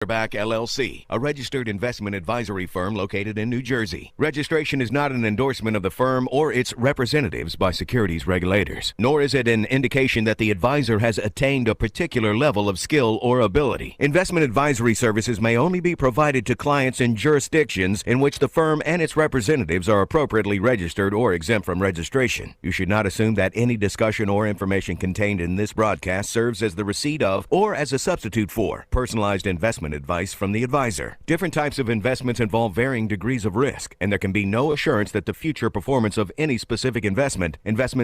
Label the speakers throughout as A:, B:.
A: Quarterback LLC, a registered investment advisory firm located in New Jersey. Registration is not an endorsement of the firm or its representatives by securities regulators, nor is it an indication that the advisor has attained a particular level of skill or ability. Investment advisory services may only be provided to clients in jurisdictions in which the firm and its representatives are appropriately registered or exempt from registration. You should not assume that any discussion or information contained in this broadcast serves as the receipt of or as a substitute for personalized investment advice from the advisor. Different types of investments involve varying degrees of risk, and there can be no assurance that the future performance of any specific investment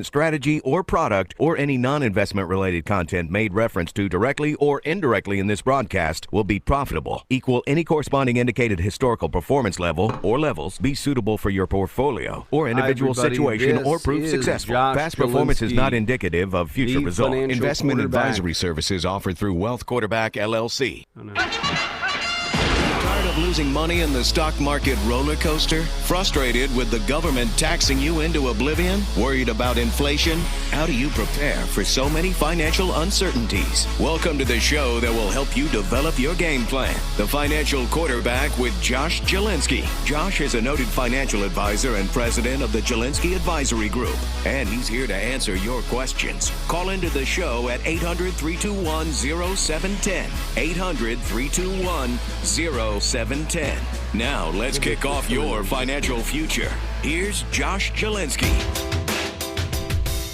A: strategy, or product, or any non-investment related content made reference to directly or indirectly in this broadcast will be profitable, equal any corresponding indicated historical performance level or levels, be suitable for your portfolio or individual situation, or prove successful. Past performance is not indicative of future results. Investment advisory services offered through Wealth Quarterback LLC. Tired of losing money in the stock market roller coaster? Frustrated with the government taxing you into oblivion? Worried about inflation? How do you prepare for so many financial uncertainties? Welcome to the show that will help you develop your game plan. The Financial Quarterback with Josh Jelinski. Josh is a noted financial advisor and president of the Jelinski Advisory Group, and he's here to answer your questions. Call into the show at 800-321-0710. 800-321-0710. Now, let's kick off your financial future. Here's Josh Jelinski.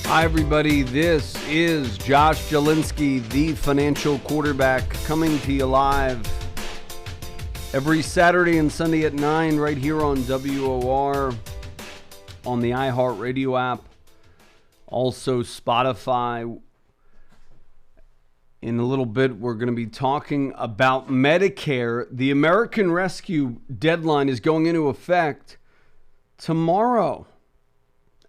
B: Hi, everybody. This is Josh Jelinski, the Financial Quarterback, coming to you live every Saturday and Sunday at 9 right here on WOR, on the iHeartRadio app, also Spotify. In a little bit, we're going to be talking about Medicare. The American Rescue deadline is going into effect tomorrow.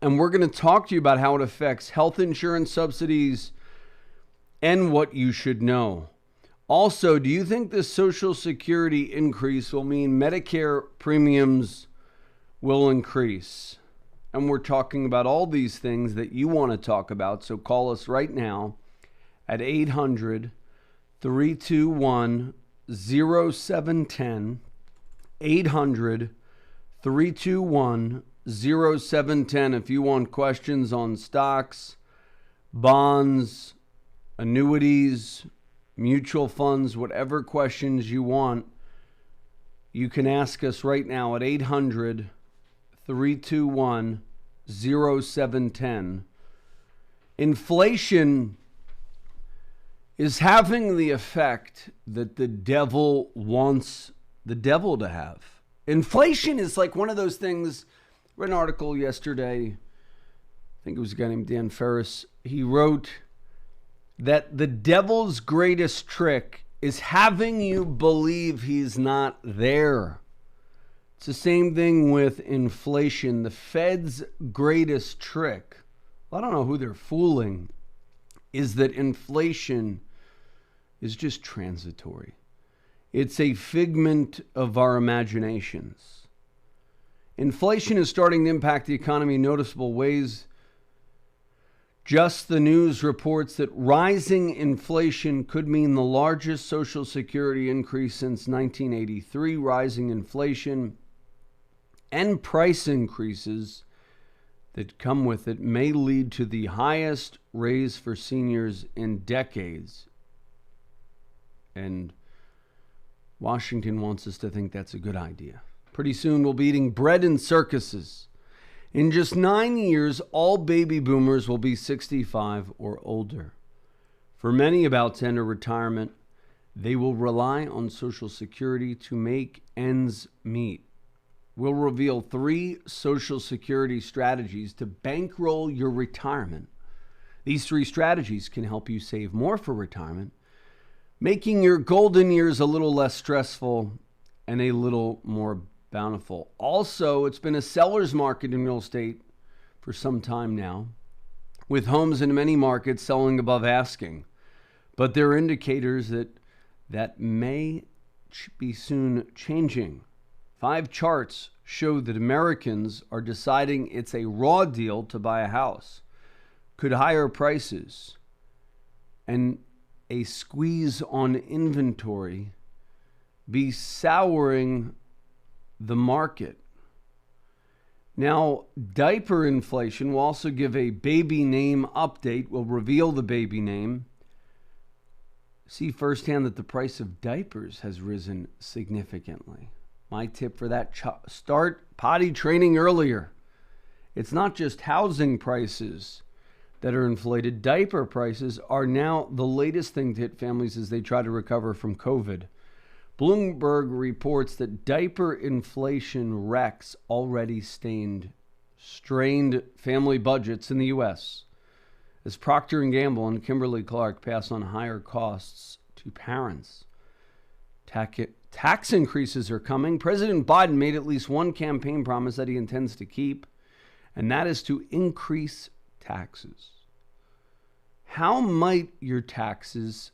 B: And we're going to talk to you about how it affects health insurance subsidies and what you should know. Also, do you think this Social Security increase will mean Medicare premiums will increase? And we're talking about all these things that you want to talk about. So call us right now at 800-321-0710, 800-321-0710 if you want questions on stocks, bonds, annuities, mutual funds, whatever questions you want, you can ask us right now at 800-321-0710. Inflation is having the effect that the devil wants the devil to have. Inflation is like one of those things. I read an article yesterday. I think it was a guy named Dan Ferris. He wrote that the devil's greatest trick is having you believe he's not there. It's the same thing with inflation. The Fed's greatest trick, I don't know who they're fooling, is that inflation is just transitory. It's a figment of our imaginations. Inflation is starting to impact the economy in noticeable ways. Just the news reports that rising inflation could mean the largest Social Security increase since 1983. Rising inflation and price increases that come with it may lead to the highest raise for seniors in decades. And Washington wants us to think that's a good idea. Pretty soon we'll be eating bread in circuses. In just 9 years, all baby boomers will be 65 or older. For many about to enter retirement, they will rely on Social Security to make ends meet. We'll reveal 3 Social Security strategies to bankroll your retirement. These 3 strategies can help you save more for retirement, making your golden years a little less stressful and a little more bountiful. Also, it's been a seller's market in real estate for some time now, with homes in many markets selling above asking. But there are indicators that may be soon changing. 5 charts show that Americans are deciding it's a raw deal to buy a house. Could higher prices and a squeeze on inventory be souring the market. Now, diaper inflation will also give a baby name update. We'll reveal the baby name. See firsthand that the price of diapers has risen significantly. My tip for that, start potty training earlier. It's not just housing prices that are inflated. Diaper prices are now the latest thing to hit families as they try to recover from COVID. Bloomberg reports that diaper inflation wrecks already strained family budgets in the U.S. as Procter & Gamble and Kimberly-Clark pass on higher costs to parents. Tax increases are coming. President Biden made at least one campaign promise that he intends to keep, and that is to increase taxes. How might your taxes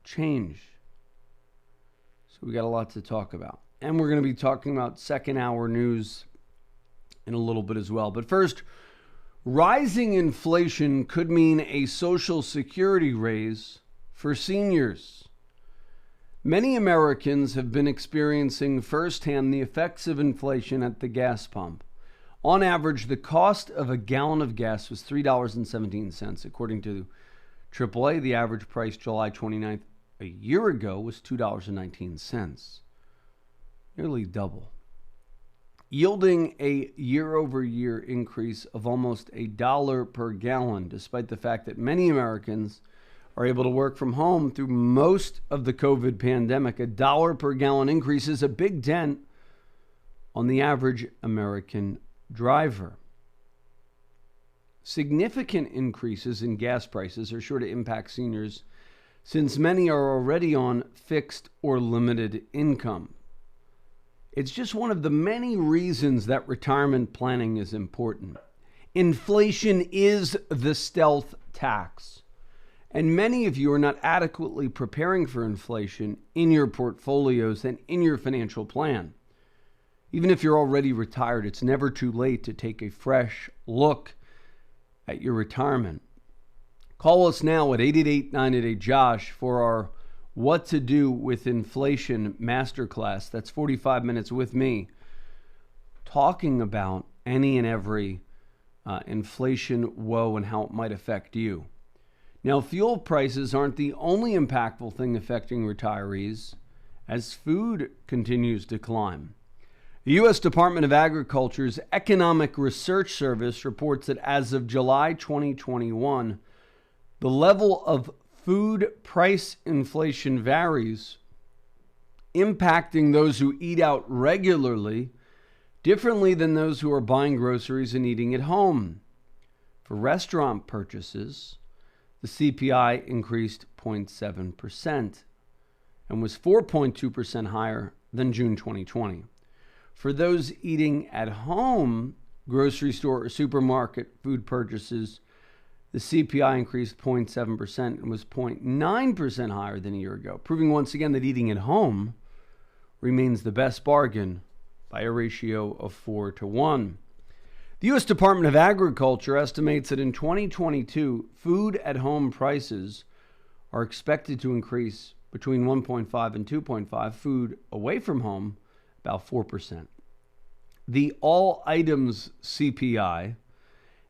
B: change? So we got a lot to talk about. And we're going to be talking about second hour news in a little bit as well. But first, rising inflation could mean a Social Security raise for seniors. Many Americans have been experiencing firsthand the effects of inflation at the gas pump. On average, the cost of a gallon of gas was $3.17. According to AAA, the average price July 29th a year ago was $2.19, nearly double, yielding a year-over-year increase of almost $1 per gallon, despite the fact that many Americans are able to work from home through most of the COVID pandemic. $1 per gallon increase is a big dent on the average American driver. Significant increases in gas prices are sure to impact seniors since many are already on fixed or limited income. It's just one of the many reasons that retirement planning is important. Inflation is the stealth tax, and many of you are not adequately preparing for inflation in your portfolios and in your financial plan. Even if you're already retired, it's never too late to take a fresh look at your retirement. Call us now at 888-988-JOSH for our What to Do with Inflation Masterclass. That's 45 minutes with me talking about any and every inflation woe and how it might affect you. Now, fuel prices aren't the only impactful thing affecting retirees as food continues to climb. The U.S. Department of Agriculture's Economic Research Service reports that as of July 2021, the level of food price inflation varies, impacting those who eat out regularly differently than those who are buying groceries and eating at home. For restaurant purchases, the CPI increased 0.7% and was 4.2% higher than June 2020. For those eating at home, grocery store or supermarket food purchases, the CPI increased 0.7% and was 0.9% higher than a year ago, proving once again that eating at home remains the best bargain by a ratio of 4-to-1. The U.S. Department of Agriculture estimates that in 2022, food at home prices are expected to increase between 1.5 and 2.5, food away from home about 4%. The all items CPI,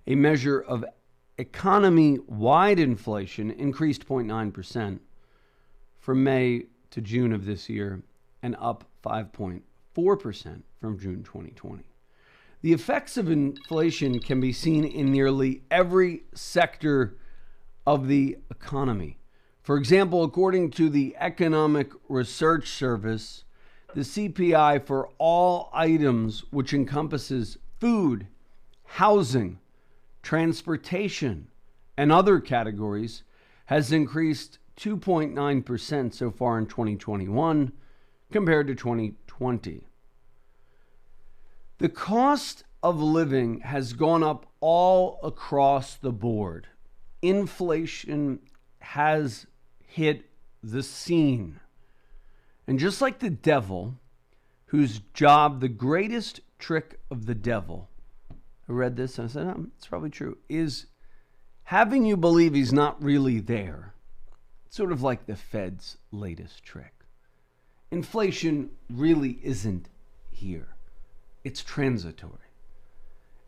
B: a measure of economy-wide inflation, increased 0.9% from May to June of this year and up 5.4% from June 2020. The effects of inflation can be seen in nearly every sector of the economy. For example, according to the Economic Research Service, the CPI for all items, which encompasses food, housing, transportation, and other categories, has increased 2.9% so far in 2021 compared to 2020. The cost of living has gone up all across the board. Inflation has hit the scene. And just like the devil, whose job, the greatest trick of the devil, I read this and I said, it's probably true, is having you believe he's not really there. It's sort of like the Fed's latest trick. inflation really isn't here. It's transitory.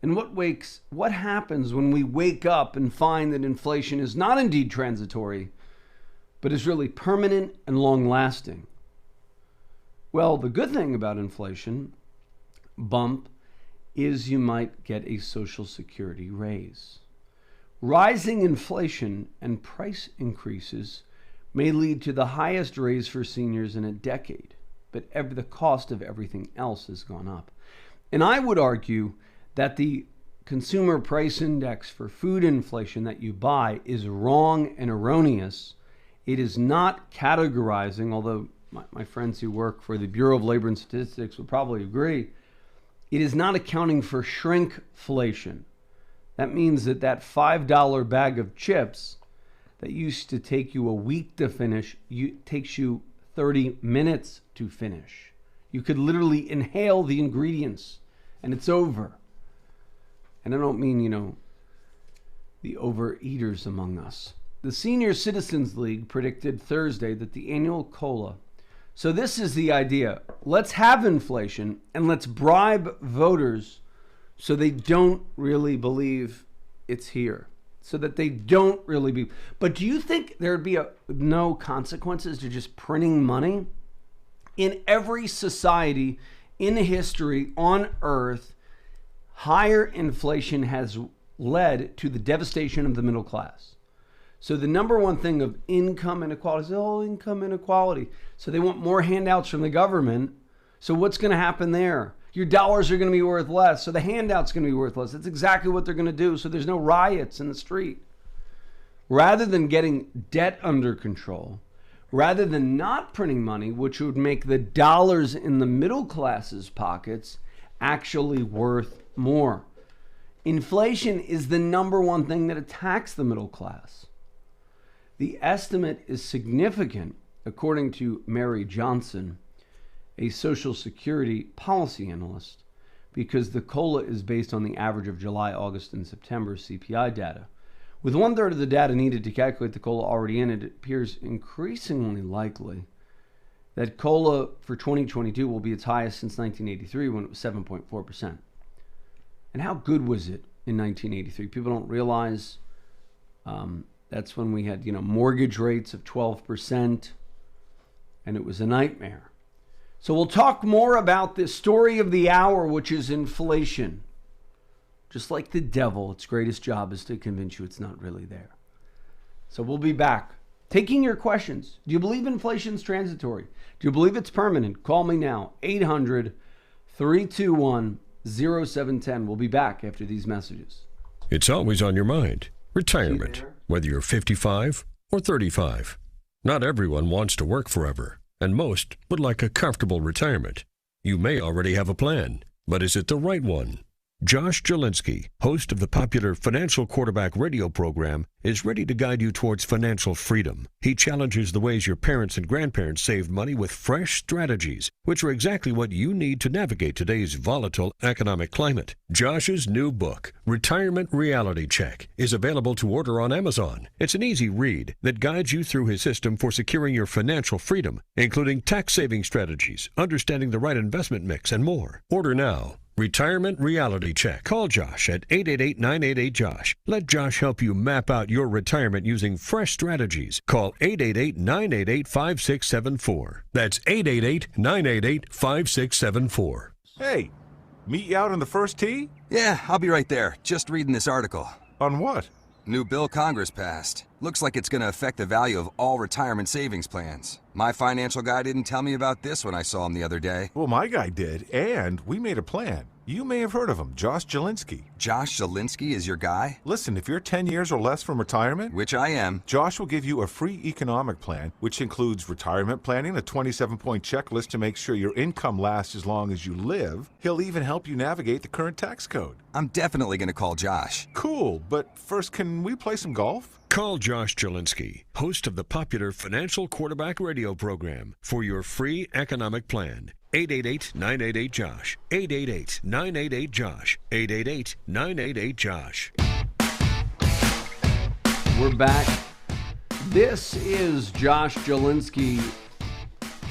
B: And what happens when we wake up and find that inflation is not indeed transitory, but is really permanent and long-lasting? Well, the good thing about inflation bump is you might get a Social Security raise. Rising inflation and price increases may lead to the highest raise for seniors in a decade, but the cost of everything else has gone up. And I would argue that the consumer price index for food inflation that you buy is wrong and erroneous. It is not categorizing, although my friends who work for the Bureau of Labor and Statistics would probably agree, it is not accounting for shrinkflation. That means that $5 bag of chips that used to take you a week to finish, takes you 30 minutes to finish. You could literally inhale the ingredients and it's over. And I don't mean, the overeaters among us. The Senior Citizens League predicted Thursday that the annual COLA. So this is the idea. Let's have inflation and let's bribe voters so they don't really believe it's here. So that they don't really be. But do you think there'd be no consequences to just printing money? In every society in history on earth, higher inflation has led to the devastation of the middle class. So the number one thing of income inequality is, income inequality. So they want more handouts from the government. So what's going to happen there? Your dollars are going to be worth less. So the handout's going to be worth less. That's exactly what they're going to do. So there's no riots in the street. Rather than getting debt under control, rather than not printing money, which would make the dollars in the middle class's pockets actually worth more. Inflation is the number one thing that attacks the middle class. The estimate is significant, according to Mary Johnson, a Social Security policy analyst, because the COLA is based on the average of July, August, and September CPI data. With 1/3 of the data needed to calculate the COLA already in it, it appears increasingly likely that COLA for 2022 will be its highest since 1983, when it was 7.4%. And how good was it in 1983? People don't realize that's when we had, mortgage rates of 12%, and it was a nightmare. So we'll talk more about the story of the hour, which is inflation. Just like the devil, its greatest job is to convince you it's not really there. So we'll be back. Taking your questions. Do you believe inflation's transitory? Do you believe it's permanent? Call me now. 800-321-0710. We'll be back after these messages.
C: It's always on your mind. Retirement, whether you're 55 or 35. Not everyone wants to work forever, and most would like a comfortable retirement. You may already have a plan, but is it the right one? Josh Jelinski, host of the popular Financial Quarterback radio program, is ready to guide you towards financial freedom. He challenges the ways your parents and grandparents saved money with fresh strategies, which are exactly what you need to navigate today's volatile economic climate. Josh's new book, Retirement Reality Check, is available to order on Amazon. It's an easy read that guides you through his system for securing your financial freedom, including tax-saving strategies, understanding the right investment mix, and more. Order now. Retirement Reality Check. Call Josh at 888-988-JOSH. Let Josh help you map out your retirement using fresh strategies. Call 888-988-5674. That's 888-988-5674.
D: Hey, meet you out on the first tee?
E: Yeah, I'll be right there. Just reading this article.
D: On what?
E: New bill Congress passed. Looks like it's going to affect the value of all retirement savings plans. My financial guy didn't tell me about this when I saw him the other day.
D: Well, my guy did, and we made a plan. You may have heard of him, Josh Jelinski.
E: Josh Jelinski is your guy?
D: Listen, if you're 10 years or less from retirement,
E: Which I am.
D: Josh will give you a free economic plan, which includes retirement planning, a 27-point checklist to make sure your income lasts as long as you live. He'll even help you navigate the current tax code.
E: I'm definitely going to call Josh.
D: Cool, but first, can we play some golf?
C: Call Josh Jelinski, host of the popular Financial Quarterback radio program, for your free economic plan. 888-988-JOSH. 888-988-JOSH. 888-988-JOSH.
B: We're back. This is Josh Jelinski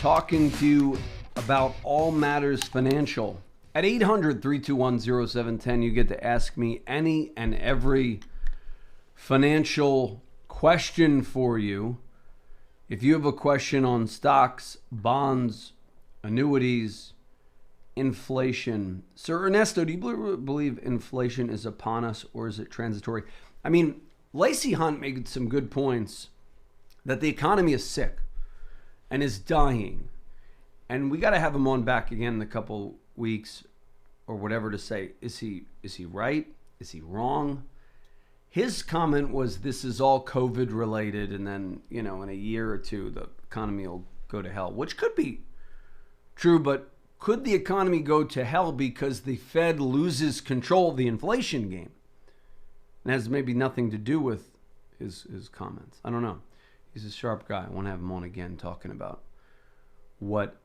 B: talking to you about all matters financial. At 800-321-0710, you get to ask me any and every financial question for you. If you have a question on stocks, bonds, annuities, inflation. Sir Ernesto, do you believe inflation is upon us, or is it transitory? I mean, Lacey Hunt made some good points that the economy is sick and is dying. And we got to have him on back again in a couple weeks or whatever to say, is he right? Is he wrong? His comment was, this is all COVID related, and then, in a year or two, the economy will go to hell, which could be true, but could the economy go to hell because the Fed loses control of the inflation game? It has maybe nothing to do with his comments. I don't know. He's a sharp guy. I want to have him on again talking about what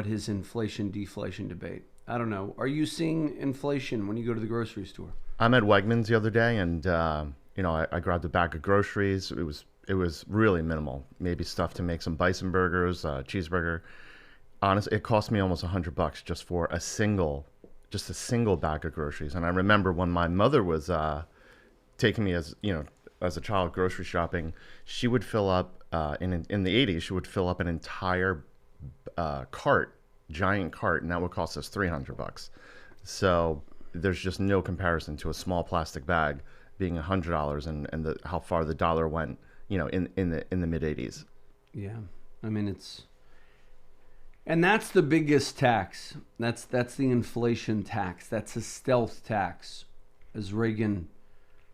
B: his inflation deflation debate. I don't know. Are you seeing inflation when you go to the grocery store?
F: I'm at Wegmans the other day, and I grabbed a bag of groceries. It was really minimal. Maybe stuff to make some bison burgers, cheeseburger. Honestly, it cost me almost $100 just for a single bag of groceries. And I remember when my mother was taking me as a child grocery shopping, she would fill up in the 80s. She would fill up an entire giant cart, and that would cost us $300. So there's just no comparison to a small plastic bag being $100 and how far the dollar went, in the mid 80s.
B: Yeah, I mean and that's the biggest tax. That's the inflation tax. That's a stealth tax, as Reagan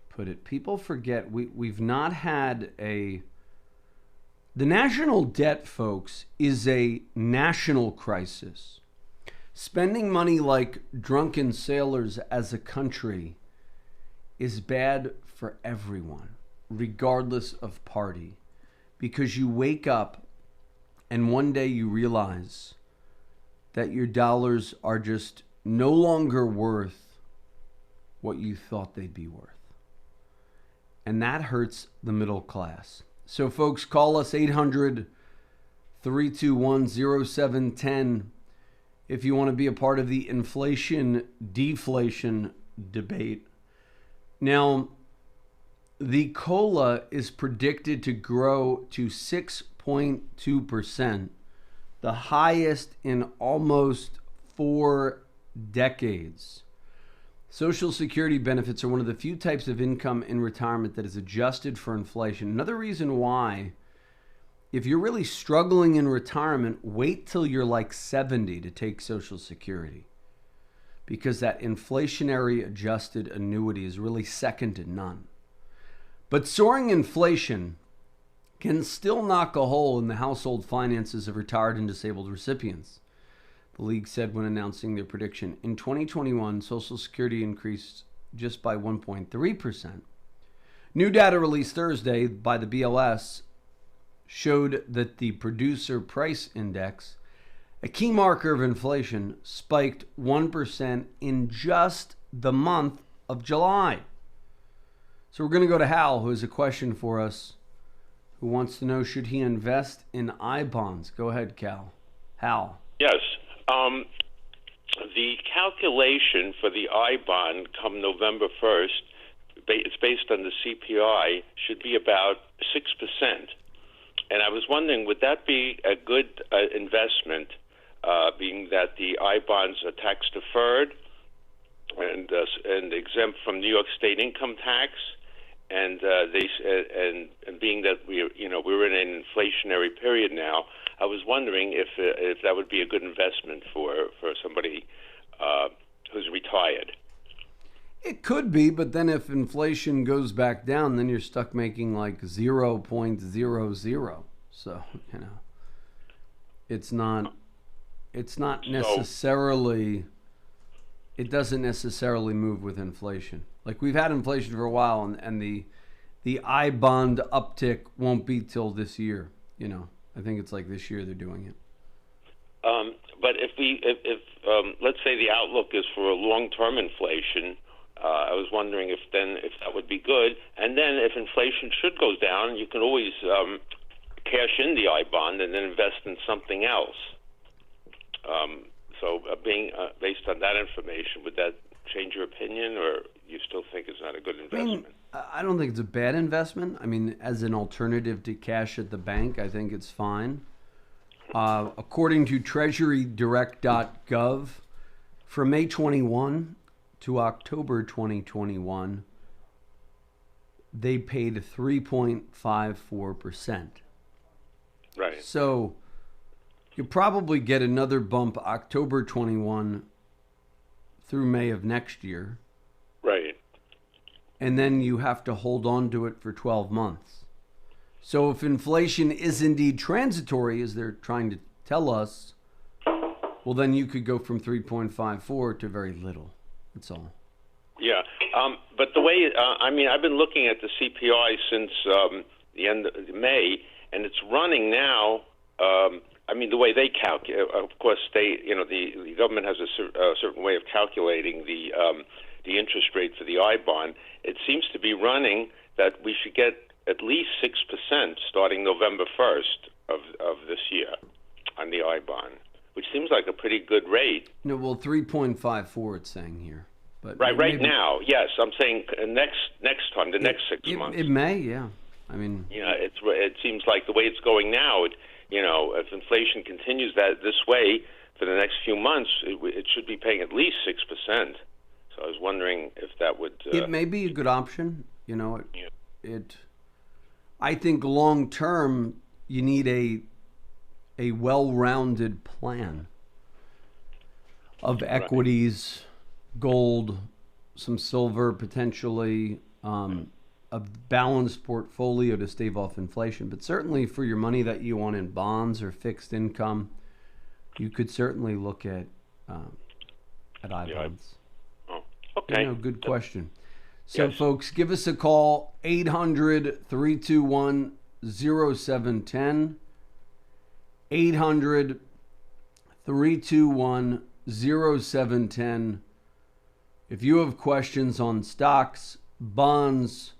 B: put it. People forget we've not had the national debt, folks, is a national crisis. Spending money like drunken sailors as a country is bad for everyone, regardless of party, because you wake up and one day you realize that your dollars are just no longer worth what you thought they'd be worth. And that hurts the middle class. So folks, call us 800-321-0710 if you want to be a part of the inflation deflation debate. Now, the COLA is predicted to grow to 6.2%, the highest in almost 4 decades. Social Security benefits are one of the few types of income in retirement that is adjusted for inflation. Another reason why, if you're really struggling in retirement, wait till you're like 70 to take Social Security, because that inflationary adjusted annuity is really second to none. But soaring inflation can still knock a hole in the household finances of retired and disabled recipients. The league said when announcing their prediction. In 2021, Social Security increased just by 1.3%. New data released Thursday by the BLS showed that the Producer Price Index, a key marker of inflation, spiked 1% in just the month of July. So we're going to go to Hal, who has a question for us, who wants to know, should he invest in I-bonds? Go ahead, Hal.
G: Yes. The calculation for the I-bond come November 1st, it's based on the CPI, should be about 6%. And I was wondering, would that be a good investment, being that the I-bonds are tax deferred and exempt from New York State income tax, and being that we're in an inflationary period now? I was wondering if that would be a good investment for somebody who's retired.
B: It could be, but then if inflation goes back down, then you're stuck making like 0.00. So, it's not necessarily, it doesn't necessarily move with inflation. Like, we've had inflation for a while, and the I-bond uptick won't be till this year. I think it's like this year they're doing it.
G: But if let's say the outlook is for a long-term inflation, I was wondering if that would be good. And then if inflation should go down, you can always cash in the I bond and then invest in something else. Being based on that information, would that change your opinion, or you still think it's not a good investment?
B: I don't think it's a bad investment. I mean, as an alternative to cash at the bank, I think it's fine. According to treasurydirect.gov, from May 21 to October 2021, they paid 3.54%.
G: Right.
B: So you'll probably get another bump October 21 through May of next year.
G: Right.
B: And then you have to hold on to it for 12 months. So if inflation is indeed transitory, as they're trying to tell us, well, then you could go from 3.54 to very little. That's all.
G: Yeah. But the way, I've been looking at the CPI since the end of May, and it's running now. The way they calculate, of course, the government has a certain way of calculating the interest rate for the I bond. It seems to be running that we should get at least 6% starting November 1st of this year on the I bond, which seems like a pretty good rate.
B: No, well, 3.54 it's saying here. But
G: right now, yes. I'm saying next time, the next 6 months.
B: It may, yeah.
G: It seems like the way it's going now, if inflation continues this way for the next few months, it should be paying at least 6%. So I was wondering if that would...
B: it may be a good option. I think long term, you need a well-rounded plan of equities, gold, some silver potentially, a balanced portfolio to stave off inflation. But certainly for your money that you want in bonds or fixed income, you could certainly look at I bonds.
G: Oh, okay.
B: Good question. So,
G: yes.
B: Folks, give us a call, 800-321-0710, 800-321-0710. If you have questions on stocks, bonds,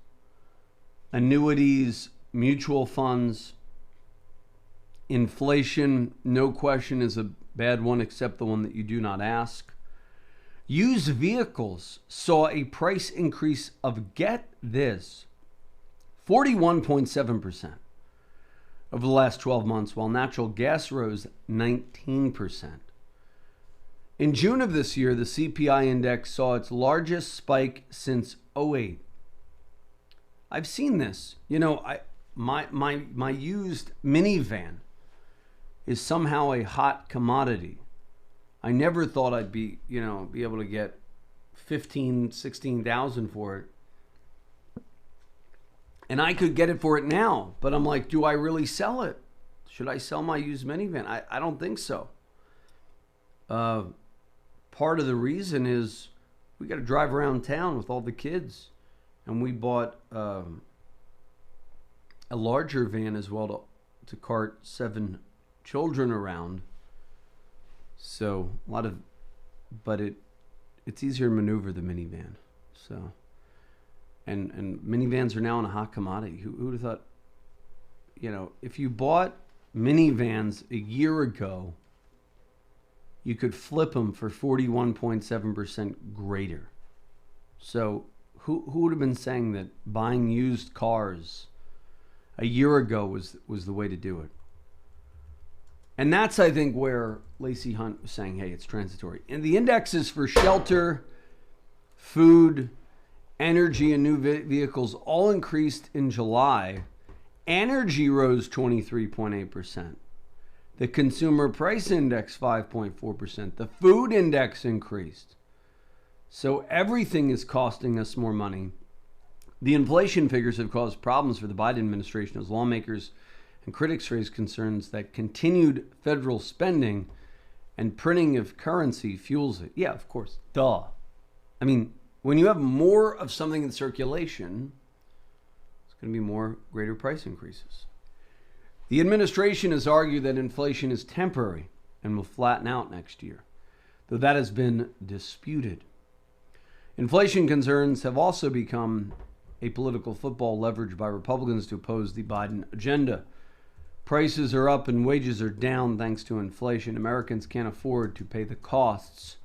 B: annuities, mutual funds, inflation, no question is a bad one except the one that you do not ask. Used vehicles saw a price increase of, get this, 41.7% over the last 12 months, while natural gas rose 19%. In June of this year, the CPI index saw its largest spike since 2008. I've seen this. My used minivan is somehow a hot commodity. I never thought I'd be able to get 15, 16,000 for it. And I could get it for it now, but I'm like, do I really sell it? Should I sell my used minivan? I don't think so. Part of the reason is we got to drive around town with all the kids. And we bought a larger van as well to cart 7 children around. So it's easier to maneuver the minivan. So, and minivans are now in a hot commodity. Who would have thought, if you bought minivans a year ago, you could flip them for 41.7% greater. So who would have been saying that buying used cars a year ago was the way to do it? And that's, I think, where Lacey Hunt was saying, hey, it's transitory. And the indexes for shelter, food, energy, and new vehicles all increased in July. Energy rose 23.8%. The consumer price index, 5.4%. The food index increased. So everything is costing us more money. The inflation figures have caused problems for the Biden administration as lawmakers and critics raise concerns that continued federal spending and printing of currency fuels it. Yeah, of course. Duh. I mean, when you have more of something in circulation, it's going to be greater price increases. The administration has argued that inflation is temporary and will flatten out next year, though that has been disputed. Inflation concerns have also become a political football leveraged by Republicans to oppose the Biden agenda. Prices are up and wages are down thanks to inflation. Americans can't afford to pay the costs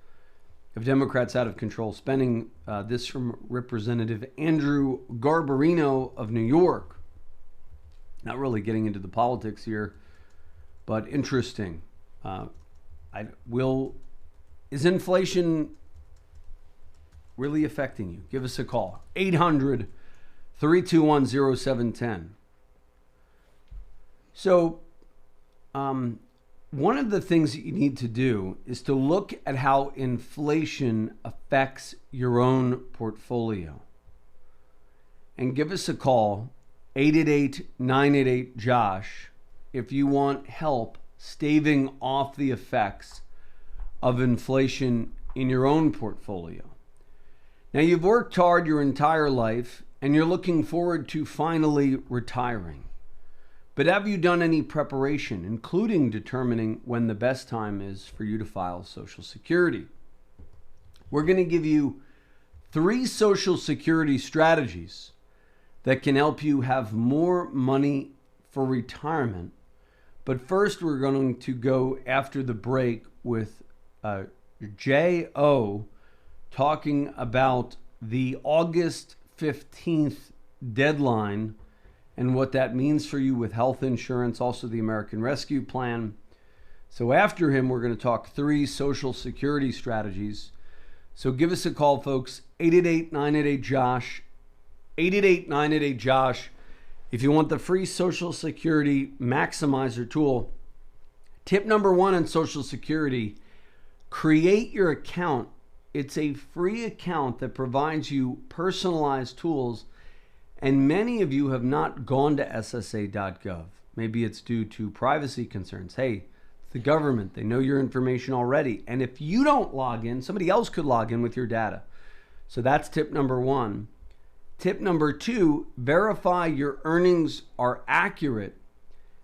B: of Democrats' out of control spending. This from Representative Andrew Garbarino of New York. Not really getting into the politics here, but interesting. Is inflation really affecting you? Give us a call. 800-321-0710. So, one of the things that you need to do is to look at how inflation affects your own portfolio. And give us a call, 888-988-JOSH, if you want help staving off the effects of inflation in your own portfolio. Now, you've worked hard your entire life and you're looking forward to finally retiring. But have you done any preparation, including determining when the best time is for you to file Social Security? We're going to give you 3 Social Security strategies that can help you have more money for retirement. But first, we're going to go after the break with J.O. talking about the August 15th deadline and what that means for you with health insurance, also the American Rescue Plan. So after him, we're going to talk 3 Social Security strategies. So give us a call, folks, 888-988-JOSH, 888-988-JOSH. If you want the free Social Security Maximizer tool, tip number 1 on Social Security, create your account. It's a free account that provides you personalized tools. And many of you have not gone to SSA.gov. Maybe it's due to privacy concerns. Hey, it's the government. They know your information already. And if you don't log in, somebody else could log in with your data. So that's tip number 1. Tip number 2, verify your earnings are accurate.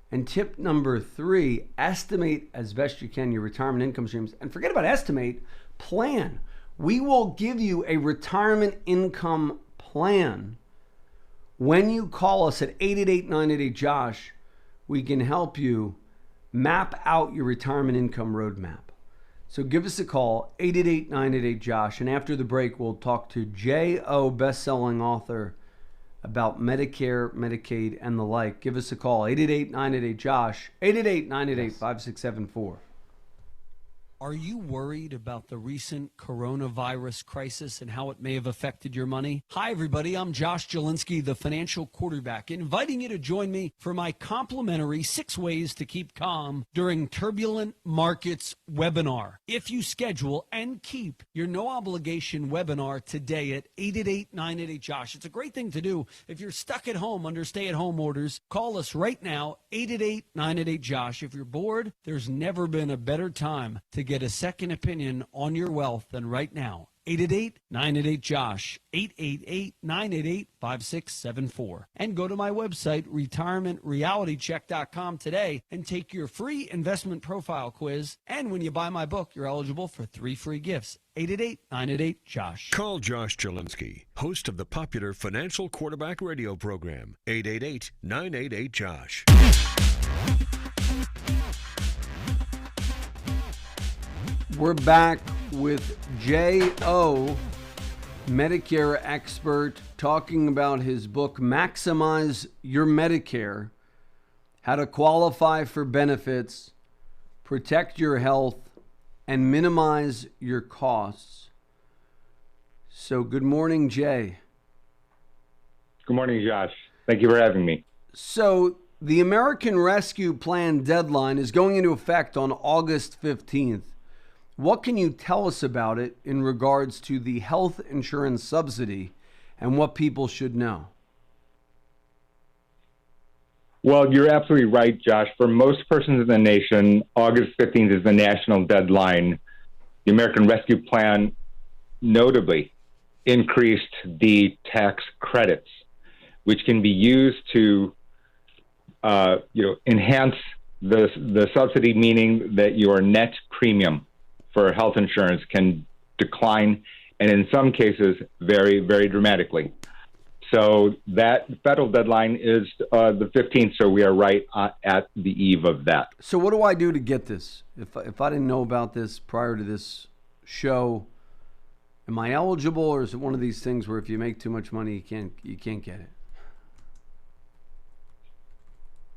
B: And tip number 3, estimate as best you can your retirement income streams. And forget about estimate, plan. We will give you a retirement income plan. When you call us at 888-988-JOSH, we can help you map out your retirement income roadmap. So give us a call, 888-988-JOSH, and after the break, we'll talk to J.O., best-selling author, about Medicare, Medicaid, and the like. Give us a call, 888-988-JOSH, 888-988-5674.
H: Are you worried about the recent coronavirus crisis and how it may have affected your money? Hi, everybody. I'm Josh Jelinski, the financial quarterback, inviting you to join me for my complimentary 6 Ways to Keep Calm During Turbulent Markets webinar. If you schedule and keep your no-obligation webinar today at 888-988-JOSH, it's a great thing to do. If you're stuck at home under stay-at-home orders, call us right now, 888-988-JOSH. If you're bored, there's never been a better time to get a second opinion on your wealth than right now. 888-988-JOSH, 888-988-5674. And go to my website, retirementrealitycheck.com today and take your free investment profile quiz. And when you buy my book, you're eligible for 3 free gifts. 888-988-JOSH.
C: Call Josh Jelinski, host of the popular Financial Quarterback radio program. 888-988-JOSH.
B: We're back with J.O., Medicare expert, talking about his book, Maximize Your Medicare, How to Qualify for Benefits, Protect Your Health, and Minimize Your Costs. So good morning, Jay.
I: Good morning, Josh. Thank you for having me.
B: So the American Rescue Plan deadline is going into effect on August 15th. What can you tell us about it in regards to the health insurance subsidy and what people should know?
I: Well, you're absolutely right, Josh. For most persons in the nation, August 15th is the national deadline. The American Rescue Plan notably increased the tax credits, which can be used to enhance the subsidy, meaning that your net premium for health insurance can decline, and in some cases, very, very dramatically. So that federal deadline is the 15th, so we are right at the eve of that.
B: So what do I do to get this? If I didn't know about this prior to this show, am I eligible, or is it one of these things where if you make too much money, you can't get it?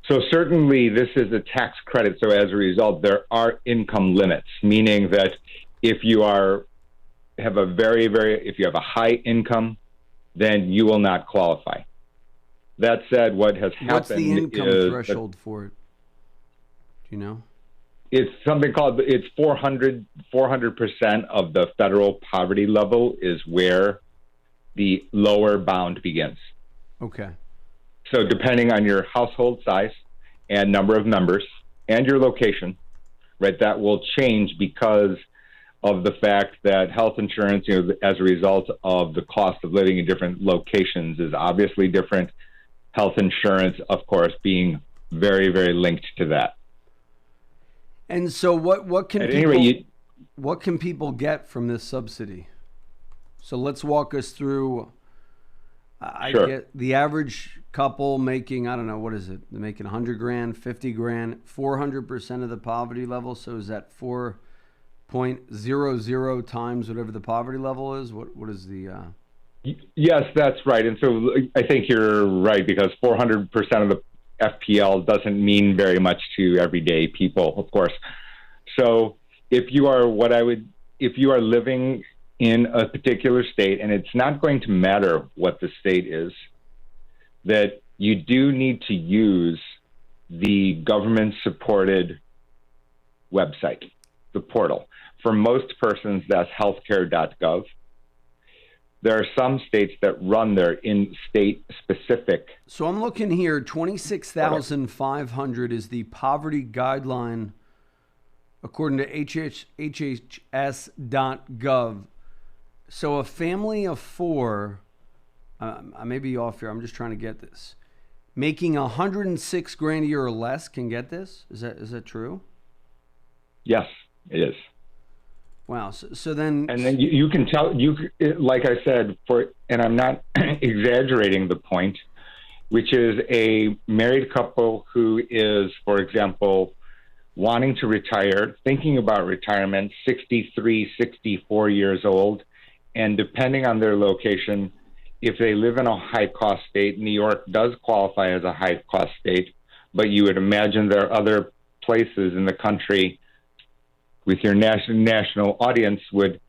I: So certainly this is a tax credit, so as a result, there are income limits, meaning that if you have a high income, then you will not qualify. That said, what has happened
B: What's the income
I: is
B: threshold for it? Do you know?
I: It's something called, it's 400% of the federal poverty level is where the lower bound begins.
B: Okay.
I: So depending on your household size and number of members and your location, right, that will change because of the fact that health insurance, as a result of the cost of living in different locations, is obviously different. Health insurance, of course, being very, very linked to that.
B: And so what can people get from this subsidy? So let's walk us through. I get the average couple making, I don't know, what is it? They're making 100 grand, 50 grand, 400% of the poverty level. So is that 4.00 times whatever the poverty level is? What is the...
I: Yes, that's right. And so I think you're right, because 400% of the FPL doesn't mean very much to everyday people, of course. So if you are living in a particular state, and it's not going to matter what the state is, that you do need to use the government-supported website, the portal. For most persons, that's healthcare.gov. There are some states that run their in-state specific.
B: So I'm looking here, 26,500 is the poverty guideline according to HHS.gov. So a family of four, I may be off here, I'm just trying to get this, making 106 grand a year or less can get this? Is that true?
I: Yes, it is.
B: Wow. So then...
I: And then you can tell, like I said, and I'm not exaggerating the point, which is a married couple who is, for example, wanting to retire, thinking about retirement, 63, 64 years old, and depending on their location, if they live in a high-cost state, New York does qualify as a high-cost state, but you would imagine there are other places in the country with your national audience would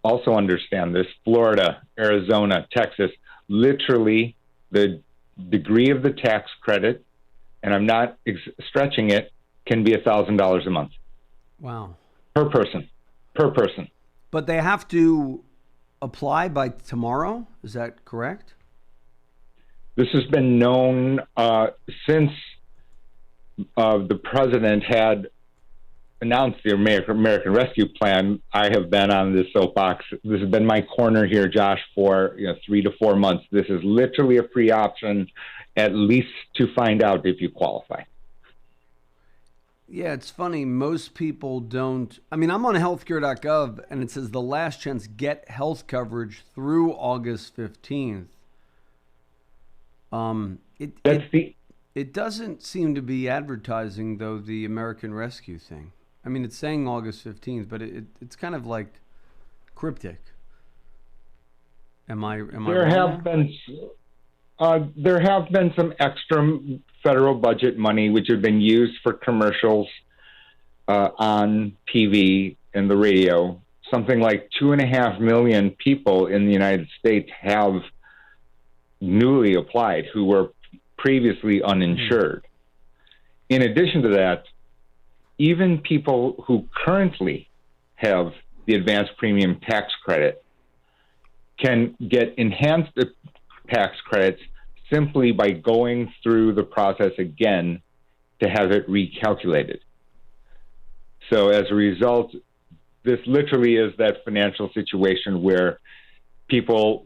I: also understand this. Florida, Arizona, Texas, literally the degree of the tax credit, and I'm not stretching it, can be $1,000 a month.
B: Wow.
I: Per person.
B: But they have to apply by tomorrow? Is that correct?
I: This has been known since the president had announced the American Rescue Plan. I have been on this soapbox. This has been my corner here, Josh, for 3 to 4 months. This is literally a free option, at least to find out if you qualify.
B: Yeah, it's funny. Most people don't. I mean, I'm on healthcare.gov, and it says the last chance get health coverage through August 15th. It doesn't seem to be advertising, though, the American Rescue thing. I mean, it's saying August 15th, but it's kind of like cryptic. Am I
I: There have been some extra federal budget money which have been used for commercials on TV and the radio. Something like 2.5 million people in the United States have newly applied who were previously uninsured. In addition to that, even people who currently have the advanced premium tax credit can get enhanced tax credits simply by going through the process again to have it recalculated. So as a result, this literally is that financial situation where people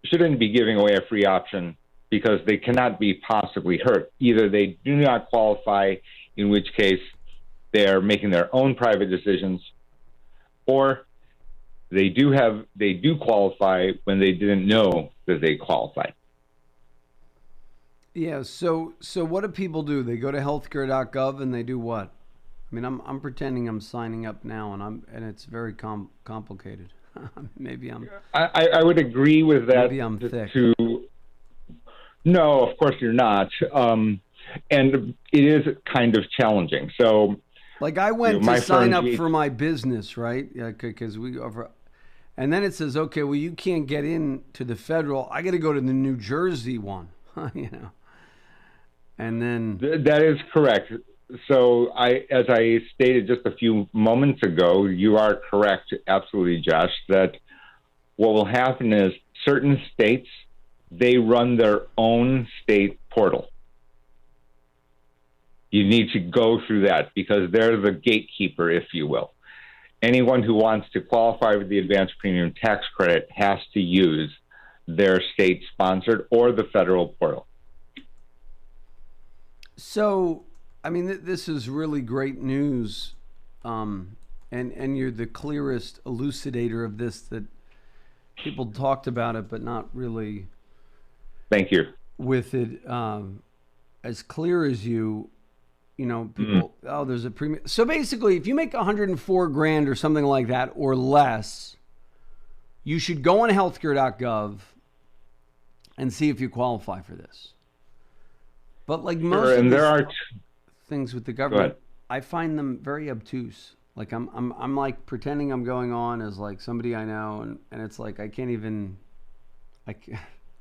I: shouldn't be giving away a free option because they cannot be possibly hurt. Either they do not qualify, in which case they're making their own private decisions, or they do qualify when they didn't know that they qualified.
B: Yeah. So what do people do? They go to healthcare.gov and they do what? I mean, I'm pretending I'm signing up now, and it's very complicated. Maybe I'm.
I: I would agree with that.
B: Maybe I'm thick.
I: No, of course you're not. And it is kind of challenging. So,
B: like, I went to sign up for my business, right? Yeah, because we offer. And then it says, okay, well, you can't get in to the federal. I got to go to the New Jersey one, you know. And then
I: that is correct. So as I stated just a few moments ago, you are correct, absolutely, Josh, that what will happen is certain states, they run their own state portal. You need to go through that because they're the gatekeeper, if you will. Anyone who wants to qualify for the advanced premium tax credit has to use their state-sponsored or the federal portal.
B: So, I mean, this is really great news, and you're the clearest elucidator of this, that people talked about it, but not really.
I: Thank you.
B: With it as clear as you. You know, people, oh, there's a premium. So basically, if you make 104 grand or something like that or less, you should go on healthcare.gov and see if you qualify for this. But like most of these things with the government, I find them very obtuse. Like I'm like pretending I'm going on as like somebody I know, and it's like I can't even.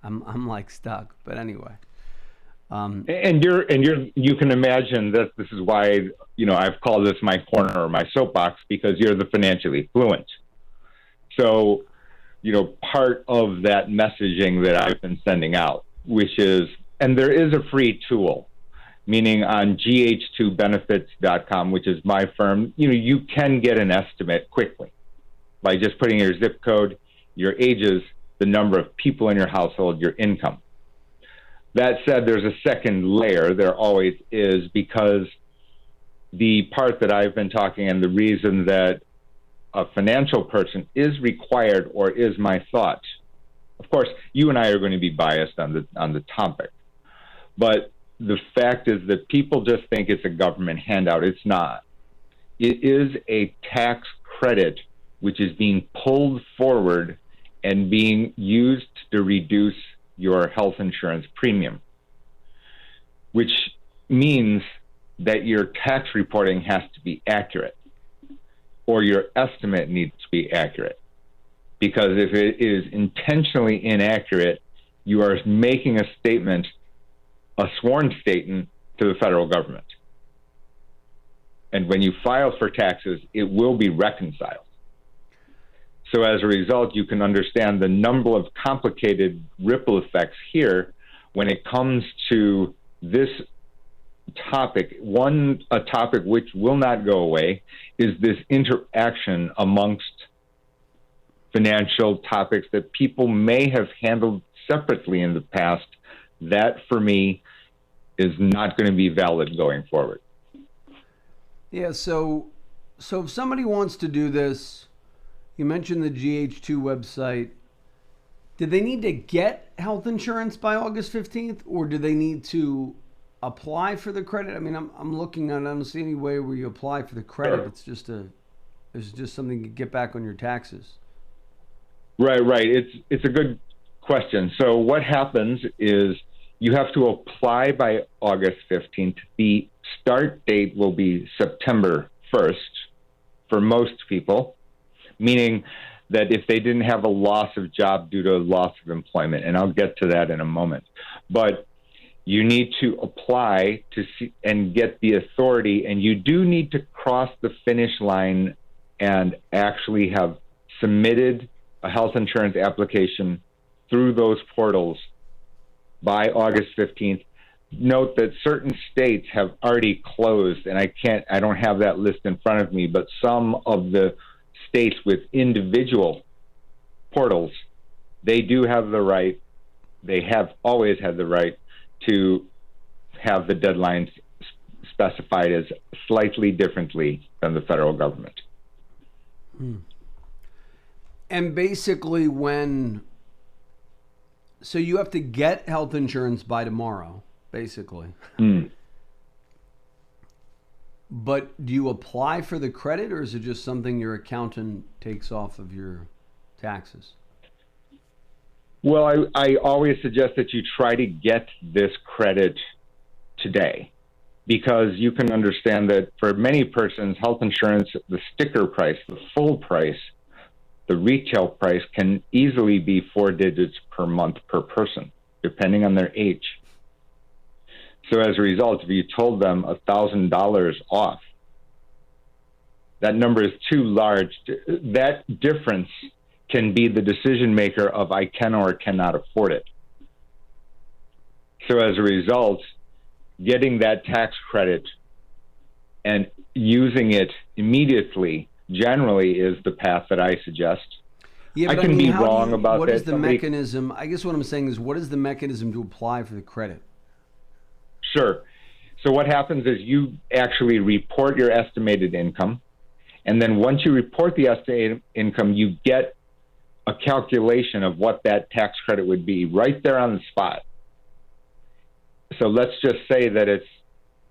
B: I'm like stuck. But anyway.
I: And you can imagine that this is why, you know, I've called this my corner or my soapbox, because you're the financially fluent. So, you know, part of that messaging that I've been sending out, which is, and there is a free tool, meaning on gh2benefits.com, which is my firm, you know, you can get an estimate quickly by just putting your zip code, your ages, the number of people in your household, your income. That said, there's a second layer. There always is, because the part that I've been talking, and the reason that a financial person is required, or is my thought. Of course, you and I are going to be biased on the topic, but the fact is that people just think it's a government handout. It's not. It is a tax credit which is being pulled forward and being used to reduce your health insurance premium, which means that your tax reporting has to be accurate, or your estimate needs to be accurate. Because if it is intentionally inaccurate, you are making a statement, a sworn statement to the federal government. And when you file for taxes, it will be reconciled. So as a result, you can understand the number of complicated ripple effects here when it comes to this topic. A topic which will not go away is this interaction amongst financial topics that people may have handled separately in the past. That, for me, is not going to be valid going forward.
B: Yeah, so if somebody wants to do this, you mentioned the GH2 website. Do they need to get health insurance by August 15th, or do they need to apply for the credit? I mean, I'm looking on, I don't see any way where you apply for the credit. Sure. It's just something to get back on your taxes.
I: Right. It's a good question. So what happens is you have to apply by August 15th. The start date will be September 1st for most people, meaning that if they didn't have a loss of job due to loss of employment, and I'll get to that in a moment, but you need to apply to see and get the authority, and you do need to cross the finish line and actually have submitted a health insurance application through those portals by August 15th. Note that certain states have already closed, and I don't have that list in front of me, but some of the states with individual portals, they do have the right, they have always had the right to have the deadlines specified as slightly differently than the federal government.
B: And basically so you have to get health insurance by tomorrow, basically.
I: Mm.
B: But do you apply for the credit, or is it just something your accountant takes off of your taxes?
I: Well, I always suggest that you try to get this credit today, because you can understand that for many persons, health insurance, the sticker price, the full price, the retail price can easily be 4 digits per month per person, depending on their age. So as a result, if you told them $1,000 off, that number is too large. That difference can be the decision maker of I can or cannot afford it. So as a result, getting that tax credit and using it immediately generally is the path that I suggest.
B: Yeah,
I: I
B: but
I: can be wrong about
B: what
I: that.
B: is the mechanism? I guess what I'm saying is, what is the mechanism to apply for the credit?
I: Sure. So what happens is you actually report your estimated income, and then once you report the estimated income, you get a calculation of what that tax credit would be right there on the spot. So let's just say that it's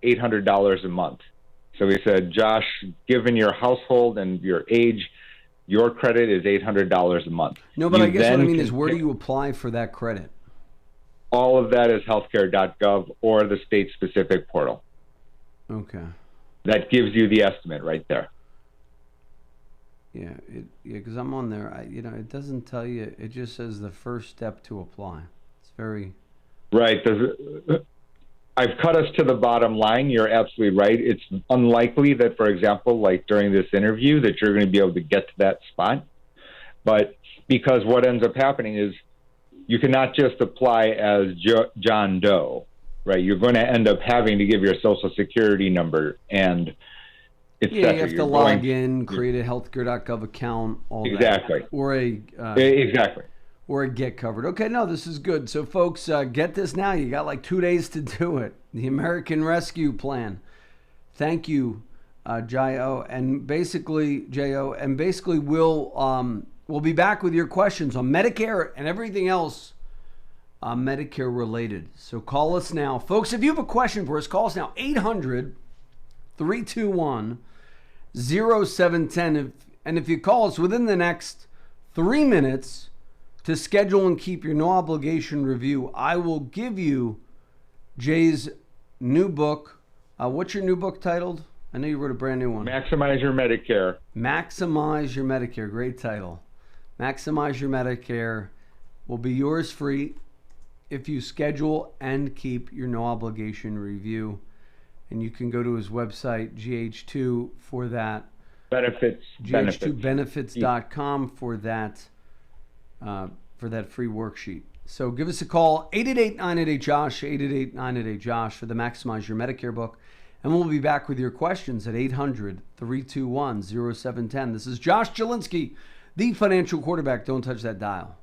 I: $800 a month. So we said, Josh, given your household and your age, your credit is $800 a month.
B: No, but
I: You
B: I guess what I
I: then
B: mean
I: can
B: is, where do
I: pick-
B: you apply for that credit?
I: All of that is healthcare.gov or the state-specific portal.
B: Okay.
I: That gives you the estimate right there.
B: Yeah, because I'm on there. It doesn't tell you. It just says the first step to apply. It's very
I: Right. I've cut us to the bottom line. You're absolutely right. It's unlikely that, for example, like during this interview, that you're going to be able to get to that spot. But because what ends up happening is you cannot just apply as John Doe, right? You're going to end up having to give your social security number and et
B: you
I: cetera.
B: have to
I: You're
B: log in, create a healthcare.gov account, all
I: Exactly.
B: that. Or
I: Exactly.
B: Or a get covered. Okay, no, this is good. So, folks, get this now. You got like 2 days to do it. The American Rescue Plan. Thank you, J.O. And basically, we'll be back with your questions on Medicare and everything else Medicare related. So call us now. Folks, if you have a question for us, call us now. 800-321-0710. And if you call us within the next 3 minutes to schedule and keep your no obligation review, I will give you Jay's new book. What's your new book titled? I know you wrote a brand new one.
I: Maximize Your Medicare.
B: Maximize Your Medicare. Great title. Maximize Your Medicare will be yours free if you schedule and keep your no obligation review. And you can go to his website, GH2, for that.
I: Benefits.
B: GH2benefits.com for that free worksheet. So give us a call, 888-988-JOSH, 888-988-JOSH for the Maximize Your Medicare book. And we'll be back with your questions at 800-321-0710. This is Josh Jelinski, the financial quarterback. Don't touch that dial.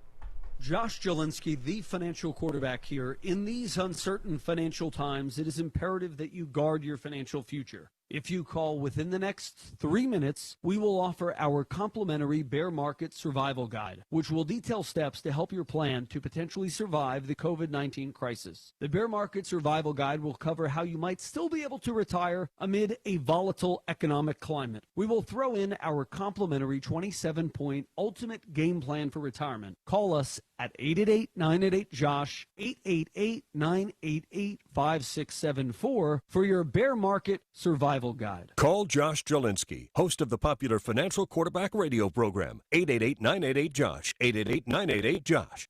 H: Josh Jelinski, the financial quarterback here. In these uncertain financial times, it is imperative that you guard your financial future. If you call within the next 3 minutes, we will offer our complimentary bear market survival guide, which will detail steps to help your plan to potentially survive the COVID-19 crisis. The bear market survival guide will cover how you might still be able to retire amid a volatile economic climate. We will throw in our complimentary 27-point ultimate game plan for retirement. Call us at 888-988-JOSH, 888-988-5674 for your bear market survival guide.
C: Call Josh Jelinski, host of the popular financial quarterback radio program, 888-988-JOSH, 888-988-JOSH.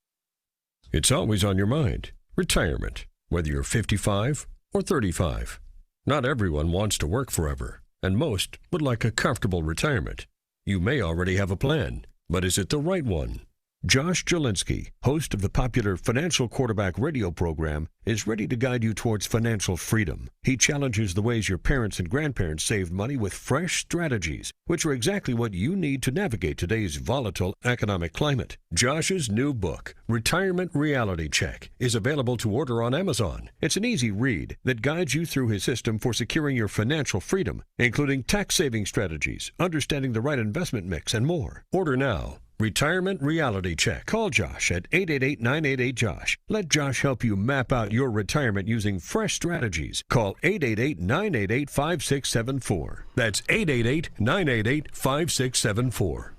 C: It's always on your mind. Retirement, whether you're 55 or 35. Not everyone wants to work forever, and most would like a comfortable retirement. You may already have a plan, but is it the right one? Josh Jelinski, host of the popular financial quarterback radio program, is ready to guide you towards financial freedom. He challenges the ways your parents and grandparents saved money with fresh strategies, which are exactly what you need to navigate today's volatile economic climate. Josh's new book, Retirement Reality Check, is available to order on Amazon. It's an easy read that guides you through his system for securing your financial freedom, including tax-saving strategies, understanding the right investment mix, and more. Order now. Retirement Reality Check. Call Josh at 888-988-JOSH. Let Josh help you map out your retirement using fresh strategies. Call 888-988-5674. That's 888-988-5674.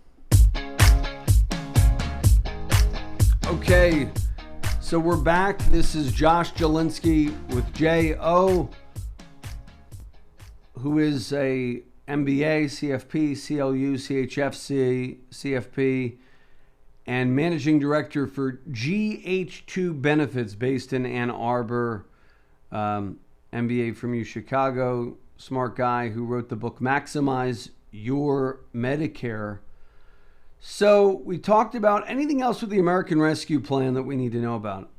B: Okay, so we're back. This is Josh Jelinski with J.O., who is a MBA, CFP, CLU, CHFC, CFP, and managing director for GH2 Benefits based in Ann Arbor. MBA from U Chicago, smart guy who wrote the book Maximize Your Medicare. So we talked about anything else with the American Rescue Plan that we need to know about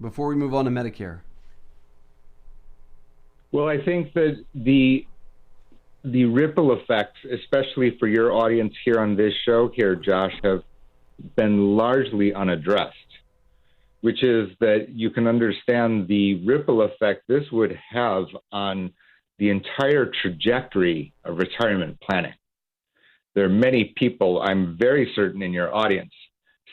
B: before we move on to Medicare.
I: Well, I think that the ripple effects, especially for your audience here on this show here, Josh, have been largely unaddressed, which is that you can understand the ripple effect this would have on the entire trajectory of retirement planning. There are many people, I'm very certain in your audience,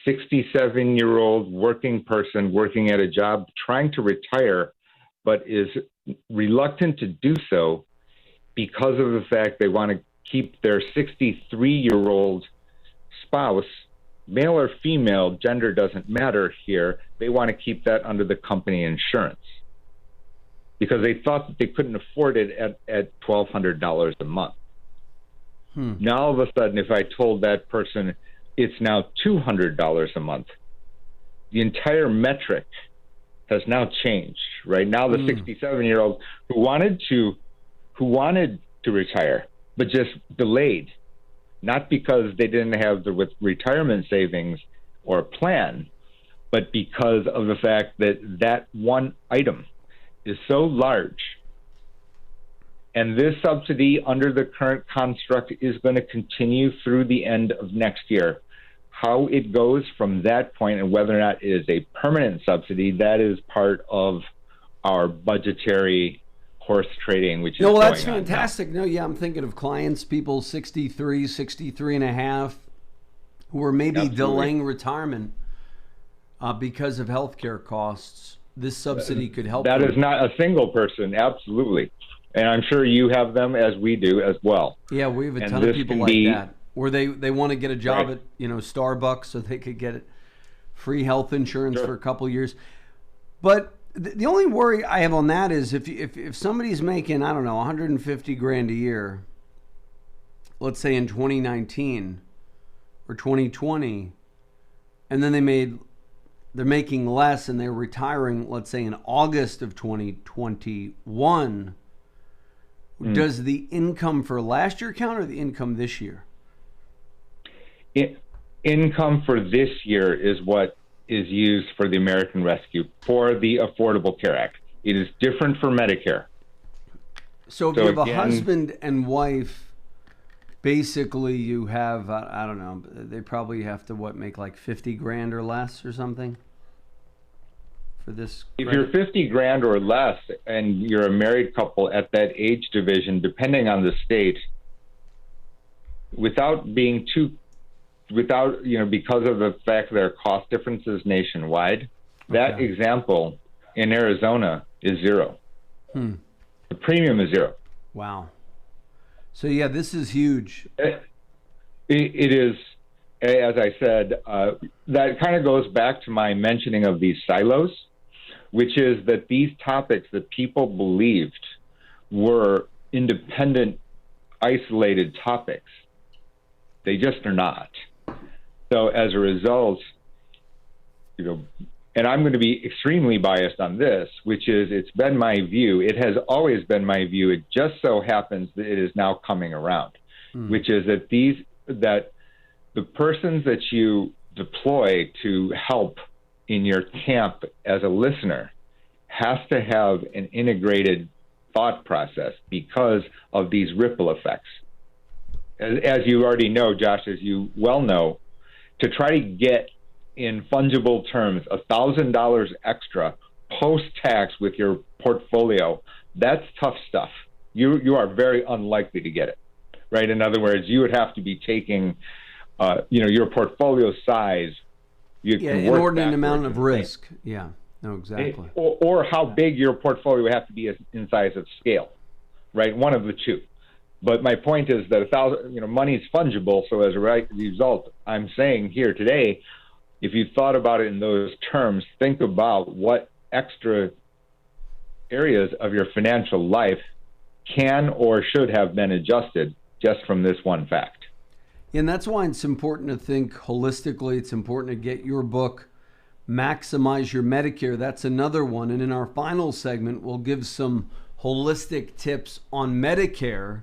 I: 67-year-old working person working at a job trying to retire, but is reluctant to do so because of the fact they want to keep their 63-year-old spouse, male or female, gender doesn't matter here. They want to keep that under the company insurance because they thought that they couldn't afford it at $1,200 a month. Now, all of a sudden, if I told that person it's now $200 a month, the entire metric has now changed, right? Now the 67-year-old who wanted to retire, but just delayed, not because they didn't have the retirement savings or plan, but because of the fact that that one item is so large. And this subsidy under the current construct is going to continue through the end of next year. How it goes from that point and whether or not it is a permanent subsidy, that is part of our budgetary horse trading, which is
B: no, well, that's
I: going on
B: fantastic. No, yeah, I'm thinking of clients, people 63, 63 and a half, who are maybe delaying retirement because of healthcare costs. This subsidy could help
I: That
B: them.
I: is not a single person, absolutely. And I'm sure you have them as we do as well.
B: Yeah, we have a
I: And
B: ton of
I: this
B: people
I: can
B: like
I: be-
B: that. Or they want to get a job
I: Right.
B: at, Starbucks so they could get free health insurance
I: Sure.
B: for a couple years. But the only worry I have on that is if somebody's making, I don't know, 150 grand a year, let's say in 2019 or 2020, and then they're making less and they're retiring, let's say in August of 2021, does the income for last year count or the income this year?
I: Income for this year is what is used for the American Rescue for the Affordable Care Act. It is different for Medicare.
B: So if you have a husband and wife, basically you have, I don't know, they probably have to, make like 50 grand or less or something for this?
I: If you're 50 grand or less and you're a married couple at that age division, depending on the state, because of the fact there are cost differences nationwide, that example in Arizona is zero. The premium is zero.
B: Wow. So yeah, this is huge.
I: It is, as I said, that kind of goes back to my mentioning of these silos, which is that these topics that people believed were independent, isolated topics, they just are not. So as a result, and I'm going to be extremely biased on this, which is it's been my view, it has always been my view, it just so happens that it is now coming around, which is that the persons that you deploy to help in your camp as a listener has to have an integrated thought process because of these ripple effects. As you already know, Josh, as you well know, to try to get in fungible terms $1,000 extra post-tax with your portfolio, that's tough stuff. You are very unlikely to get it, right? In other words, you would have to be taking your portfolio size. You can work
B: inordinate amount of
I: backwards and
B: risk. Yeah, no, exactly.
I: Or how big your portfolio would have to be in size of scale, right? One of the two. But my point is that money is fungible. So as a result, I'm saying here today, if you thought about it in those terms, think about what extra areas of your financial life can or should have been adjusted just from this one fact.
B: And that's why it's important to think holistically. It's important to get your book, Maximize Your Medicare. That's another one. And in our final segment, we'll give some holistic tips on Medicare.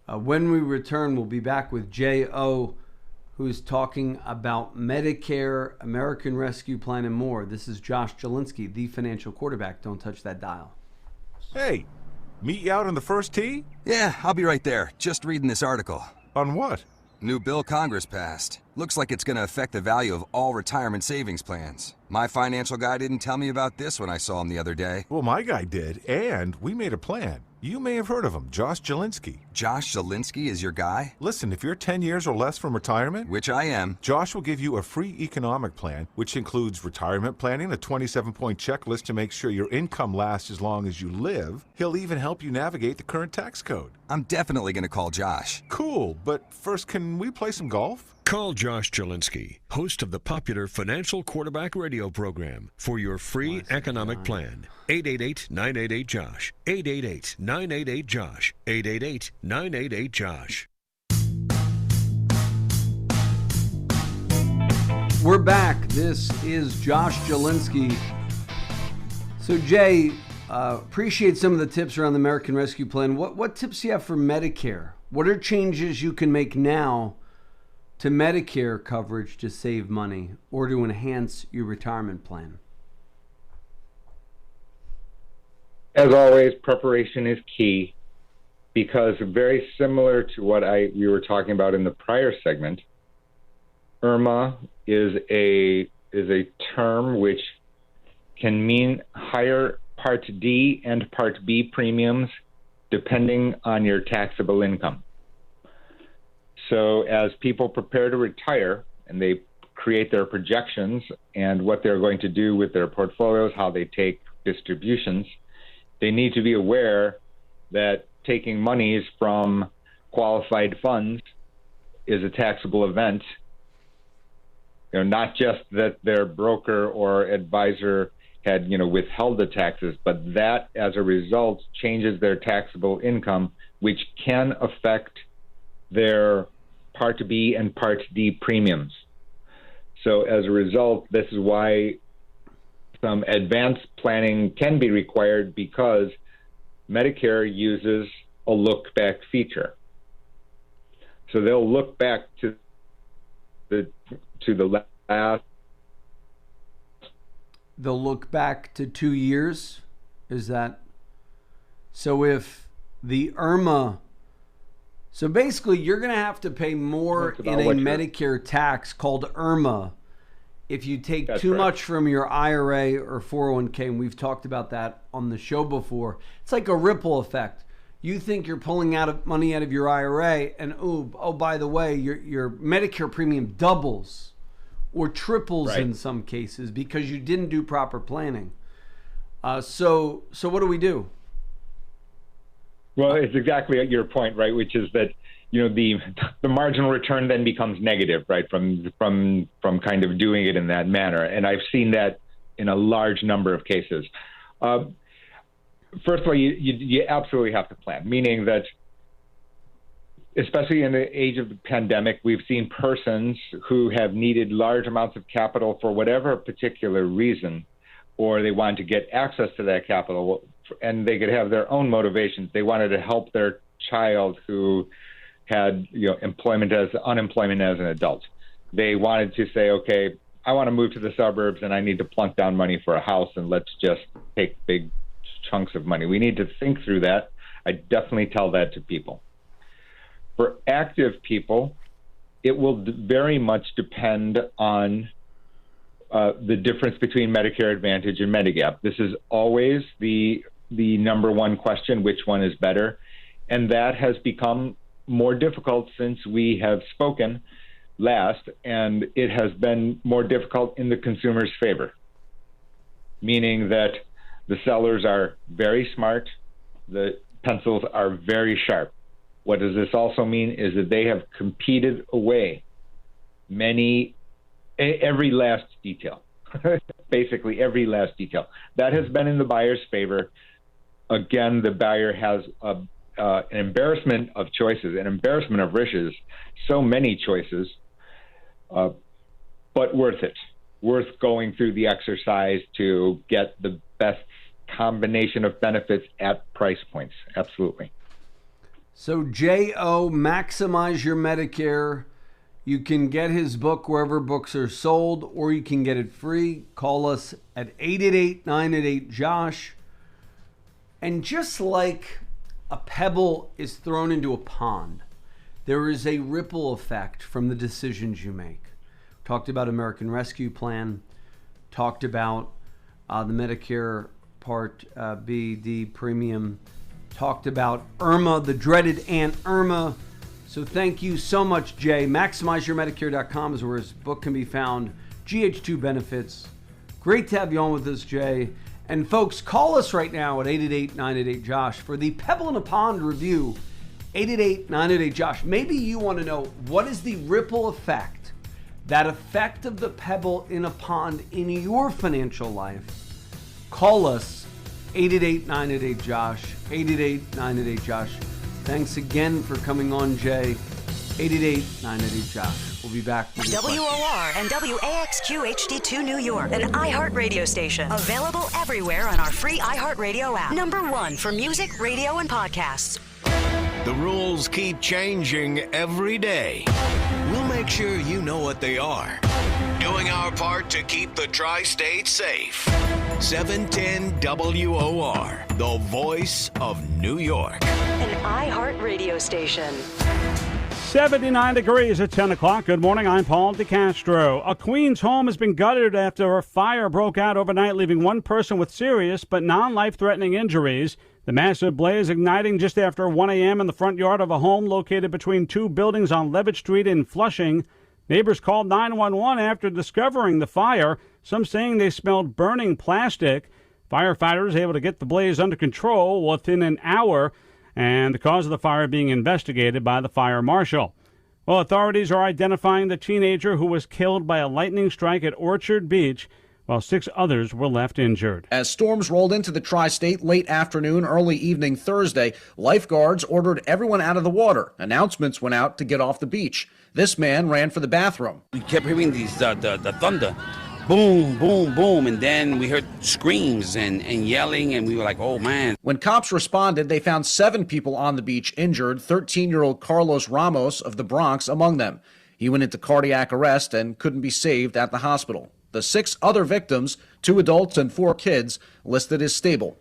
B: When we return, we'll be back with J.O., who's talking about Medicare, American Rescue Plan, and more. This is Josh Jelinski, the financial quarterback. Don't touch that dial.
D: Hey, meet you out on the first tee?
E: Yeah, I'll be right there. Just reading this article.
D: On what?
E: New bill Congress passed. Looks like it's going to affect the value of all retirement savings plans. My financial guy didn't tell me about this when I saw him the other day.
D: Well, my guy did, and we made a plan. You may have heard of him, Josh Jelinski.
E: Josh Jelinski is your guy?
D: Listen, if you're 10 years or less from retirement,
E: Which I am.
D: Josh will give you a free economic plan, which includes retirement planning, a 27-point checklist to make sure your income lasts as long as you live. He'll even help you navigate the current tax code.
E: I'm definitely going to call Josh.
D: Cool, but first, can we play some golf?
C: Call Josh Jelinski, host of the popular Financial Quarterback radio program, for your free economic plan. 888-988-JOSH. 888-988-JOSH. 888-988-JOSH.
B: We're back. This is Josh Jelinski. So, Jay, appreciate some of the tips around the American Rescue Plan. What tips do you have for Medicare? What are changes you can make now to Medicare coverage to save money or to enhance your retirement plan?
I: As always, preparation is key, because very similar to what we were talking about in the prior segment, IRMA is a term which can mean higher Part D and Part B premiums depending on your taxable income. So as people prepare to retire and they create their projections and what they're going to do with their portfolios, how they take distributions, they need to be aware that taking monies from qualified funds is a taxable event. Not just that their broker or advisor had, withheld the taxes, but that as a result changes their taxable income, which can affect their Part B and Part D premiums. So as a result, this is why some advanced planning can be required, because Medicare uses a look-back feature. So they'll look back to the last.
B: They'll look back to 2 years. Is that so? If the IRMA, so basically you're going to have to pay more in a Medicare tax called IRMA if you take too much from your IRA or 401k, and we've talked about that on the show before. It's like a ripple effect. You think you're pulling money out of your IRA, and oh, by the way, your Medicare premium doubles or triples in some cases because you didn't do proper planning. So what do we do?
I: Well, it's exactly at your point, right? Which is that the marginal return then becomes negative, right? From kind of doing it in that manner, and I've seen that in a large number of cases. First of all, you absolutely have to plan, meaning that, especially in the age of the pandemic, we've seen persons who have needed large amounts of capital for whatever particular reason, or they wanted to get access to that capital, and they could have their own motivations. They wanted to help their child who had unemployment as an adult. They wanted to say, okay, I want to move to the suburbs and I need to plunk down money for a house, and let's just take big chunks of money. We need to think through that. I definitely tell that to people. For active people, it will very much depend on the difference between Medicare Advantage and Medigap. This is always the number one question: which one is better? And that has become more difficult since we have spoken last, and it has been more difficult in the consumer's favor, meaning that the sellers are very smart, the pencils are very sharp. What does this also mean is that they have competed away every last detail, basically every last detail. That has been in the buyer's favor. Again, the buyer has an embarrassment of choices, an embarrassment of riches, so many choices, but worth it. Worth going through the exercise to get the best combination of benefits at price points. Absolutely.
B: So J.O., Maximize Your Medicare. You can get his book wherever books are sold, or you can get it free. Call us at 888-988-JOSH. And just like a pebble is thrown into a pond, there is a ripple effect from the decisions you make. Talked about American Rescue Plan, talked about the Medicare Part B, D premium, talked about Irma, the dreaded Aunt Irma. So thank you so much, Jay. MaximizeYourMedicare.com is where his book can be found. GH2 benefits. Great to have you on with us, Jay. And folks, call us right now at 888-988-JOSH for the Pebble in a Pond review. 888-988-JOSH. Maybe you want to know, what is the ripple effect, that effect of the pebble in a pond in your financial life? Call us, 888-988-JOSH, 888-988-JOSH. Thanks again for coming on, Jay. 888-988-JOSH. We'll be back with your
J: WOR and WAXQ HD2 New York, an iHeart radio station. Available everywhere on our free iHeartRadio app. #1 for music, radio, and podcasts.
A: The rules keep changing every day. We'll make sure you know what they are. Doing our part to keep the tri-state safe. 710 WOR, the voice of New York.
J: An iHeart radio station.
K: 79 degrees at 10 o'clock. Good morning. I'm Paul DeCastro. A Queens home has been gutted after a fire broke out overnight, leaving one person with serious but non-life-threatening injuries. The massive blaze igniting just after 1 a.m. in the front yard of a home located between two buildings on Levitt Street in Flushing. Neighbors called 911 after discovering the fire, some saying they smelled burning plastic. Firefighters able to get the blaze under control within an hour, and the cause of the fire being investigated by the fire marshal. Well, authorities are identifying the teenager who was killed by a lightning strike at Orchard Beach, while 6 others were left injured.
L: As storms rolled into the tri-state late afternoon, early evening Thursday, lifeguards ordered everyone out of the water. Announcements went out to get off the beach. This man ran for the bathroom.
M: We kept hearing these the thunder. Boom, boom, boom, and then we heard screams and yelling, and we were like, oh, man.
L: When cops responded, they found 7 people on the beach injured, 13-year-old Carlos Ramos of the Bronx among them. He went into cardiac arrest and couldn't be saved at the hospital. The 6 other victims, 2 adults and 4 kids, listed as stable.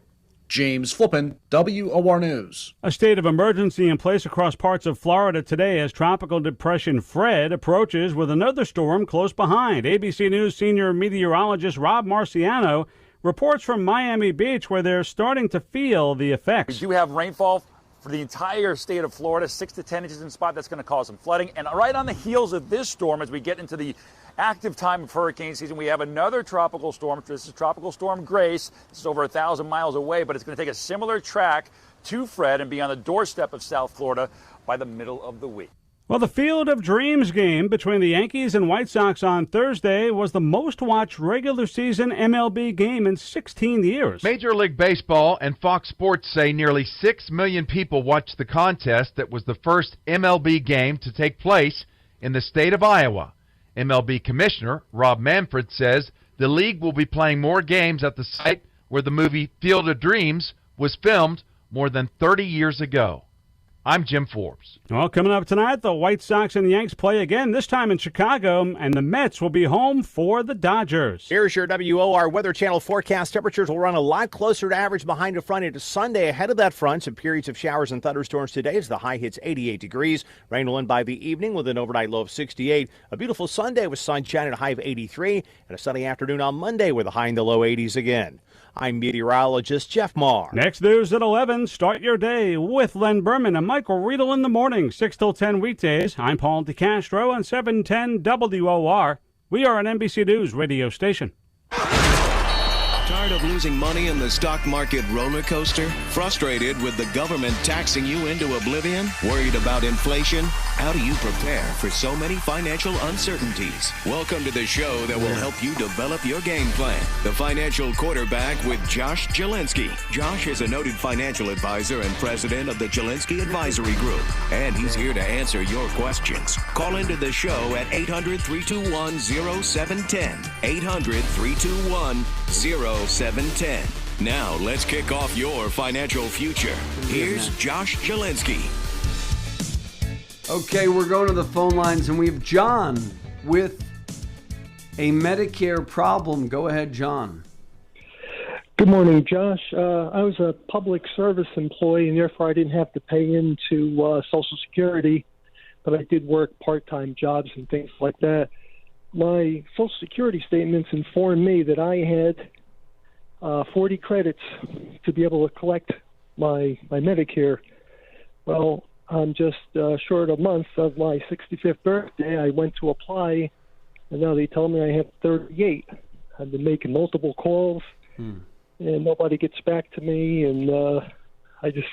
L: James Flippin, WOR News.
K: A state of emergency in place across parts of Florida today as Tropical Depression Fred approaches with another storm close behind. ABC News senior meteorologist Rob Marciano reports from Miami Beach, where they're starting to feel the effects.
N: We do have rainfall for the entire state of Florida, 6 to 10 inches in spot. That's going to cause some flooding. And right on the heels of this storm, as we get into the active time of hurricane season, we have another tropical storm. This is Tropical Storm Grace. This is over 1,000 miles away, but it's going to take a similar track to Fred and be on the doorstep of South Florida by the middle of the week.
K: Well, the Field of Dreams game between the Yankees and White Sox on Thursday was the most-watched regular season MLB game in 16 years.
O: Major League Baseball and Fox Sports say nearly 6 million people watched the contest that was the first MLB game to take place in the state of Iowa. MLB Commissioner Rob Manfred says the league will be playing more games at the site where the movie Field of Dreams was filmed more than 30 years ago. I'm Jim Forbes.
K: Well, coming up tonight, the White Sox and the Yanks play again, this time in Chicago, and the Mets will be home for the Dodgers.
P: Here's your WOR Weather Channel forecast. Temperatures will run a lot closer to average behind a front into Sunday. Ahead of that front, some periods of showers and thunderstorms today as the high hits 88 degrees. Rain will end by the evening with an overnight low of 68. A beautiful Sunday with sunshine and a high of 83. And a sunny afternoon on Monday with a high in the low 80s again. I'm meteorologist Jeff Marr.
K: Next news at 11. Start your day with Len Berman and Michael Riedel in the morning, 6 till 10 weekdays. I'm Paul DeCastro on 710 WOR. We are an NBC News radio station.
A: Tired of losing money in the stock market roller coaster? Frustrated with the government taxing you into oblivion? Worried about inflation? How do you prepare for so many financial uncertainties? Welcome to the show that will help you develop your game plan. The Financial Quarterback with Josh Jelinski. Josh is a noted financial advisor and president of the Jelinski Advisory Group, and he's here to answer your questions. Call into the show at 800-321-0710. 800-321-0710. Now, let's kick off your financial future. Here's Josh Jelinski.
B: Okay, we're going to the phone lines, and we have John with a Medicare problem. Go ahead, John.
Q: Good morning, Josh. I was a public service employee, and therefore I didn't have to pay into Social Security, but I did work part-time jobs and things like that. My Social Security statements informed me that I had 40 credits to be able to collect my Medicare. Well, I'm just short of a month of my 65th birthday. I went to apply, and now they tell me I have 38. I've been making multiple calls, and nobody gets back to me, and I just,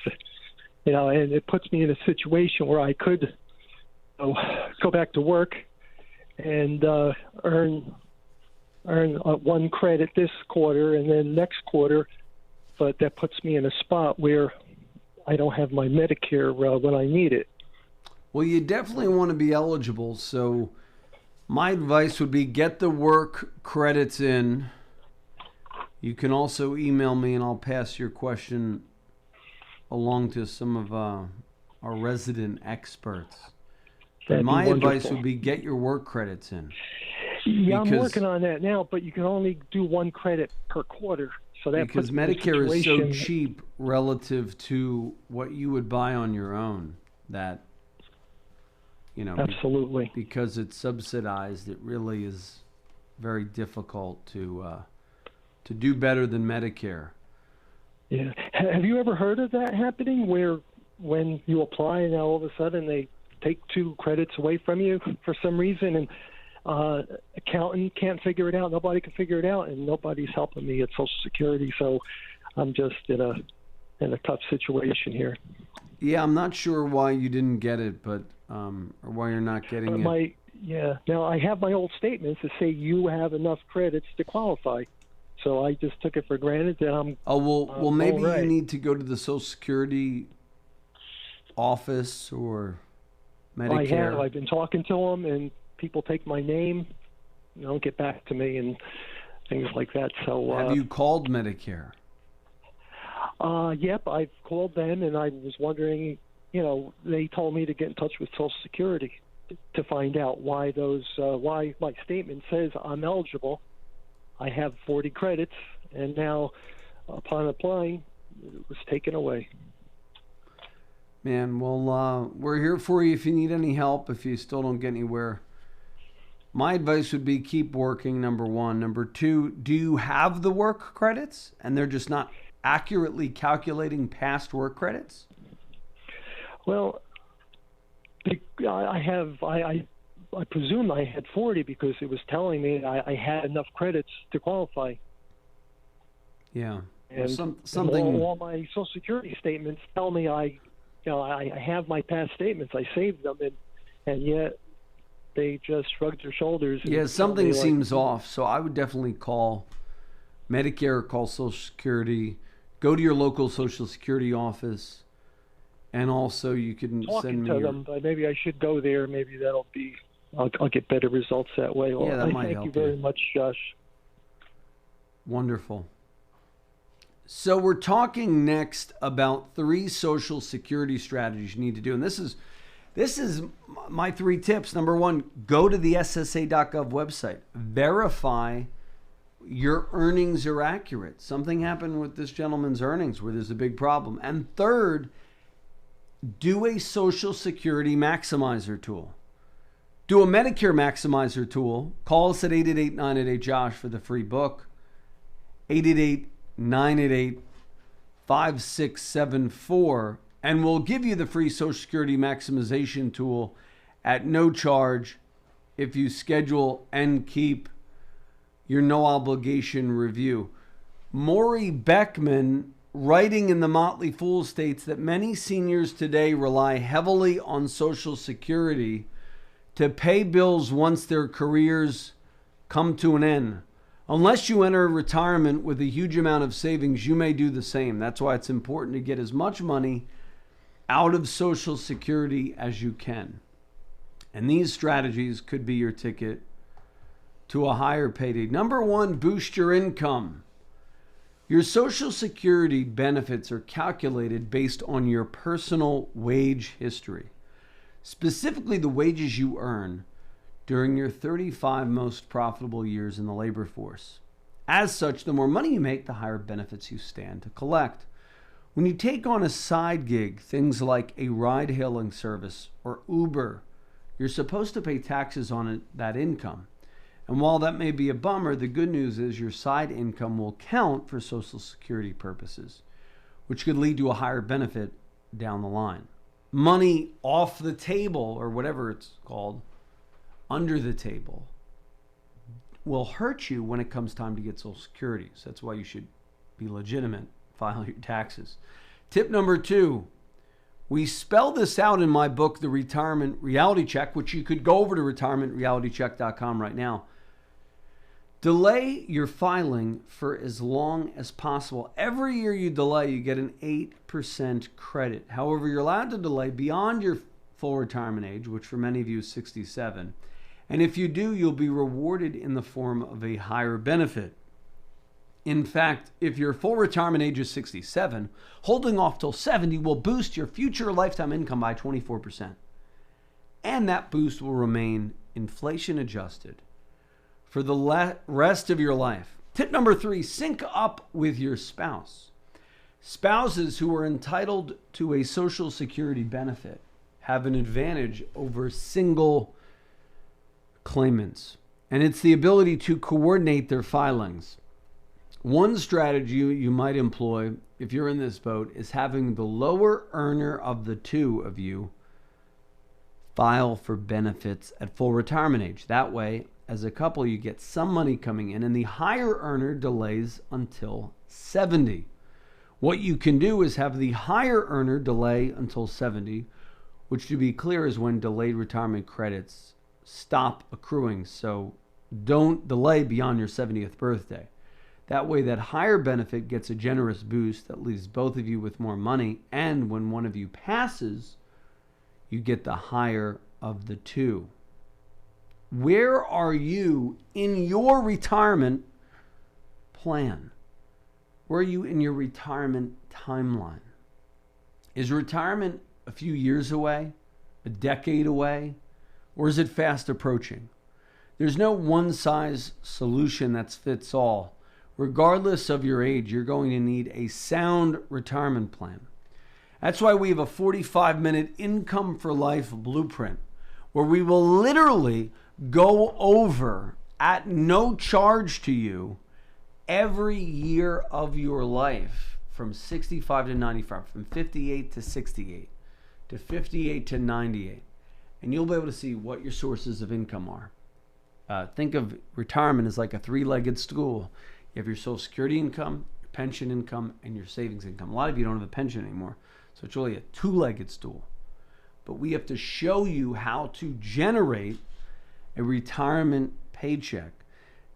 Q: and it puts me in a situation where I could go back to work and earn 1 credit this quarter and then next quarter, but that puts me in a spot where I don't have my Medicare when I need it.
B: Well, you definitely want to be eligible, so my advice would be get the work credits in. You can also email me, and I'll pass your question along to some of our resident experts. But my advice would be get your work credits in.
Q: Yeah, I'm working on that now, but you can only do 1 credit per quarter. So that
B: because Medicare is so cheap relative to what you would buy on your own that,
Q: absolutely,
B: because it's subsidized, it really is very difficult to do better than Medicare.
Q: Yeah. Have you ever heard of that happening where when you apply and now all of a sudden they take 2 credits away from you for some reason, and accountant can't figure it out, nobody can figure it out, and nobody's helping me at Social Security, so I'm just in a tough situation here.
B: Yeah, I'm not sure why you didn't get it, but or why you're not getting it.
Q: Now I have my old statements that say you have enough credits to qualify, so I just took it for granted that I'm.
B: Oh well, maybe you need to go to the Social Security office or Medicare.
Q: I've been talking to them, and people take my name, get back to me and things like that. So
B: have you called Medicare?
Q: Yep, I've called them, and I was wondering, they told me to get in touch with Social Security to find out why why my statement says I'm eligible. I have 40 credits, and now upon applying, it was taken away.
B: Man, well, we're here for you if you need any help, if you still don't get anywhere. My advice would be keep working, number 1. Number 2, do you have the work credits and they're just not accurately calculating past work credits?
Q: Well, I presume I had 40 because it was telling me I had enough credits to qualify.
B: Yeah.
Q: And
B: something.
Q: All my Social Security statements tell me I have my past statements. I saved them, and yet they just shrugged their shoulders.
B: Yeah, something seems off. So I would definitely call Medicare or call Social Security. Go to your local Social Security office, and also you can send me.
Q: Talking to them, but maybe I should go there. Maybe that'll be. I'll get better results that way. Well,
B: yeah, that might
Q: help. Thank you very much, Josh.
B: Wonderful. So we're talking next about 3 Social Security strategies you need to do, and this is my 3 tips. Number 1, go to the SSA.gov website. Verify your earnings are accurate. Something happened with this gentleman's earnings where there's a big problem. And third, do a Social Security maximizer tool. Do a Medicare maximizer tool. Call us at 888-988-JOSH for the free book. 888-988-5674. And we'll give you the free Social Security maximization tool at no charge if you schedule and keep your no obligation review. Maury Beckman, writing in the Motley Fool, states that many seniors today rely heavily on Social Security to pay bills once their careers come to an end. Unless you enter retirement with a huge amount of savings, you may do the same. That's why it's important to get as much money out of Social Security as you can. And these strategies could be your ticket to a higher payday. Number one, boost your income. Your Social Security benefits are calculated based on your personal wage history, specifically the wages you earn during your 35 most profitable years in the labor force. As such, the more money you make, the higher benefits you stand to collect. When you take on a side gig, things like a ride-hailing service or Uber, you're supposed to pay taxes on that income. And while that may be a bummer, the good news is your side income will count for Social Security purposes, which could lead to a higher benefit down the line. Money off the table, or whatever it's called, under the table, will hurt you when it comes time to get Social Security. So that's why you should be legitimate, file your taxes. Tip number two, we spell this out in my book, The Retirement Reality Check, which you could go over to retirementrealitycheck.com right now. Delay your filing for as long as possible. Every year you delay, you get an 8% credit. However, you're allowed to delay beyond your full retirement age, which for many of you is 67. And if you do, you'll be rewarded in the form of a higher benefit. In fact, if your full retirement age is 67, holding off till 70 will boost your future lifetime income by 24%. And that boost will remain inflation adjusted for the rest of your life. Tip number three, sync up with your spouse. Spouses who are entitled to a Social Security benefit have an advantage over single claimants, and it's the ability to coordinate their filings. One strategy you might employ if you're in this boat is having the lower earner of the two of you file for benefits at full retirement age. That way, as a couple, you get some money coming in, and the higher earner delays until 70. What you can do is have the higher earner delay until 70, which, to be clear, is when delayed retirement credits stop accruing. So don't delay beyond your 70th birthday. That way, that higher benefit gets a generous boost that leaves both of you with more money, and when one of you passes, you get the higher of the two. Where are you in your retirement plan? Where are you in your retirement timeline? Is retirement a few years away, a decade away, or is it fast approaching? There's no one-size solution that fits all. Regardless of your age, you're going to need a sound retirement plan. That's why we have a 45-minute Income for Life blueprint, where we will literally go over at no charge to you every year of your life from 65 to 95, from 58 to 68, to 58 to 98. And you'll be able to see what your sources of income are. Think of retirement as like a three-legged stool. You have your Social Security income, your pension income, and your savings income. A lot of you don't have a pension anymore, so it's really a two-legged stool. But we have to show you how to generate a retirement paycheck.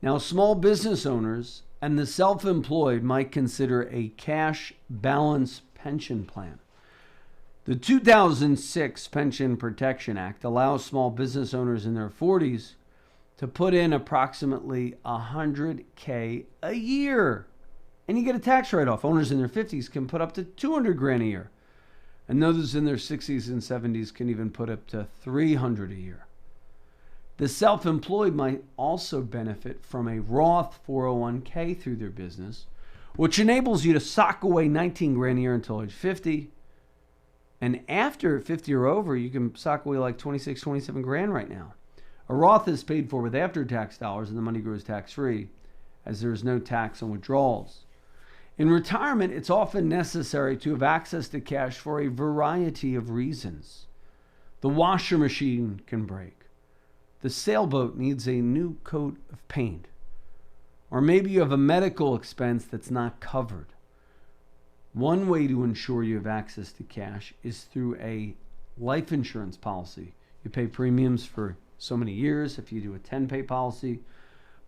B: Now, small business owners and the self-employed might consider a cash balance pension plan. The 2006 Pension Protection Act allows small business owners in their 40s to put in approximately $100K a year. And you get a tax write-off. Owners in their 50s can put up to $200,000 a year. And those in their 60s and 70s can even put up to $300 a year. The self-employed might also benefit from a Roth 401k through their business, which enables you to sock away $19,000 a year until age 50. And after 50 or over, you can sock away like $26,000, $27,000 right now. A Roth is paid for with after-tax dollars, and the money grows tax-free, as there is no tax on withdrawals. In retirement, it's often necessary to have access to cash for a variety of reasons. The washer machine can break. The sailboat needs a new coat of paint. Or maybe you have a medical expense that's not covered. One way to ensure you have access to cash is through a life insurance policy. You pay premiums for so many years if you do a 10-pay policy,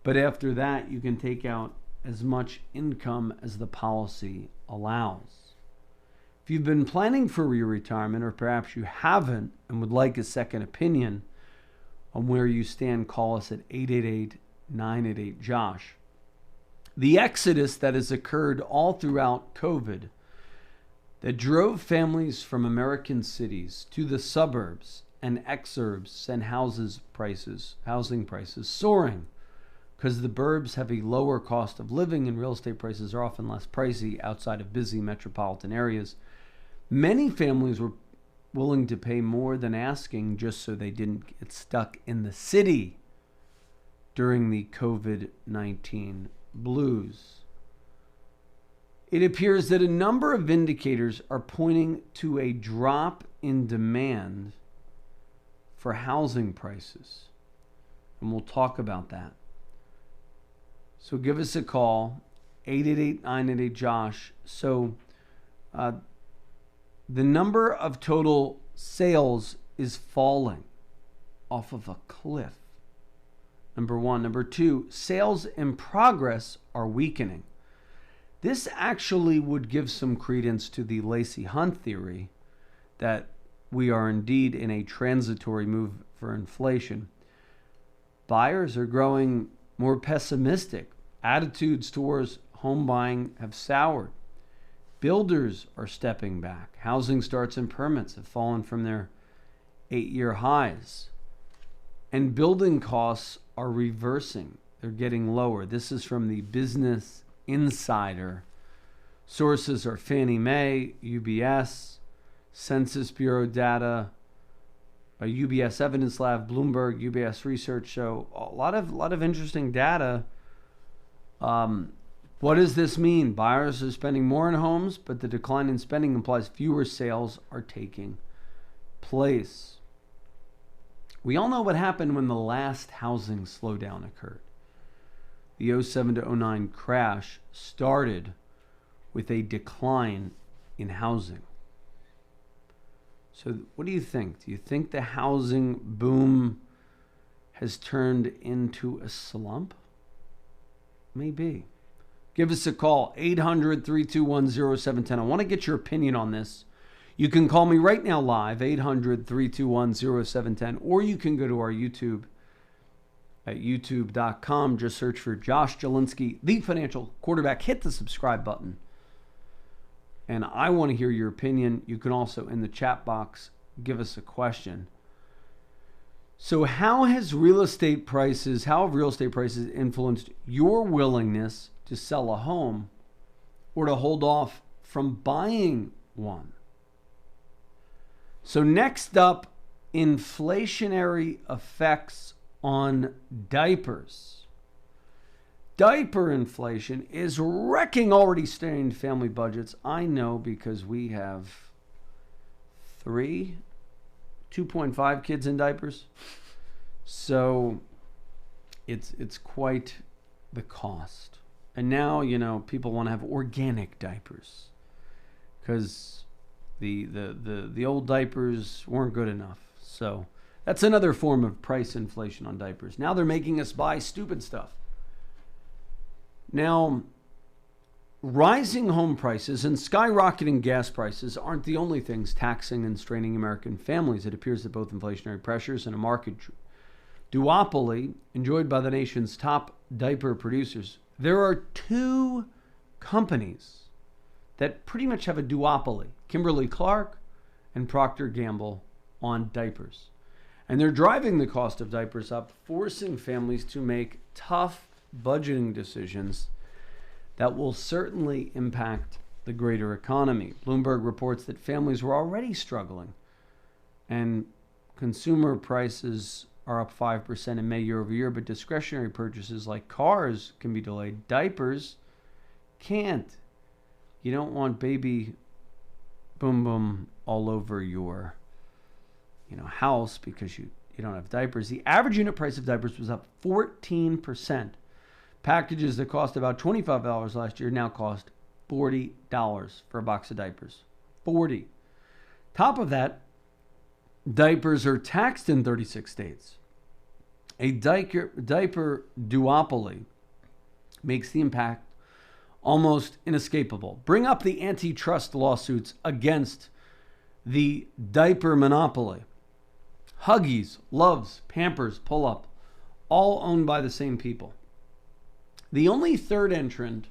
B: but after that you can take out as much income as the policy allows. If you've been planning for your retirement, or perhaps you haven't and would like a second opinion on where you stand, call us at 888-988-JOSH. The exodus that has occurred all throughout COVID that drove families from American cities to the suburbs and exurbs sent housing prices soaring because the burbs have a lower cost of living and real estate prices are often less pricey outside of busy metropolitan areas. Many families were willing to pay more than asking just so they didn't get stuck in the city during the COVID-19 blues. It appears that a number of indicators are pointing to a drop in demand for housing prices. And we'll talk about that. So give us a call, 888-988-JOSH. So the number of total sales is falling off of a cliff. Number one. Number two, sales in progress are weakening. This actually would give some credence to the Lacey Hunt theory that we are indeed in a transitory move for inflation. Buyers are growing more pessimistic. Attitudes towards home buying have soured. Builders are stepping back. Housing starts and permits have fallen from their 8-year highs. And building costs are reversing. They're getting lower. This is from the Business Insider. Sources are Fannie Mae, UBS, Census Bureau data, UBS Evidence Lab, Bloomberg, UBS Research. So a lot of interesting data. What does this mean? Buyers are spending more in homes, but the decline in spending implies fewer sales are taking place. We all know what happened when the last housing slowdown occurred. The 07 to 09 crash started with a decline in housing. So what do you think? Do you think the housing boom has turned into a slump? Maybe. Give us a call, 800-321-0710. I want to get your opinion on this. You can call me right now live, 800-321-0710, or you can go to our YouTube at youtube.com. Just search for Josh Jelinski, the financial quarterback. Hit the subscribe button. And I want to hear your opinion. You can also, in the chat box, give us a question. So how have real estate prices influenced your willingness to sell a home or to hold off from buying one? So next up, inflationary effects on diapers. Diaper inflation is wrecking already strained family budgets. I know because we have 2.5 kids in diapers. So it's quite the cost. And now, people want to have organic diapers because the old diapers weren't good enough. So that's another form of price inflation on diapers. Now they're making us buy stupid stuff. Now, rising home prices and skyrocketing gas prices aren't the only things taxing and straining American families. It appears that both inflationary pressures and a market duopoly enjoyed by the nation's top diaper producers. There are two companies that pretty much have a duopoly, Kimberly-Clark and Procter & Gamble, on diapers. And they're driving the cost of diapers up, forcing families to make tough budgeting decisions that will certainly impact the greater economy. Bloomberg reports that families were already struggling, and consumer prices are up 5% in May year over year, but discretionary purchases like cars can be delayed. Diapers can't. You don't want baby boom boom all over your, house because you don't have diapers. The average unit price of diapers was up 14%. Packages that cost about $25 last year now cost $40 for a box of diapers. 40. Top of that, diapers are taxed in 36 states. A diaper duopoly makes the impact almost inescapable. Bring up the antitrust lawsuits against the diaper monopoly. Huggies, Loves, Pampers, Pull Up, all owned by the same people. The only third entrant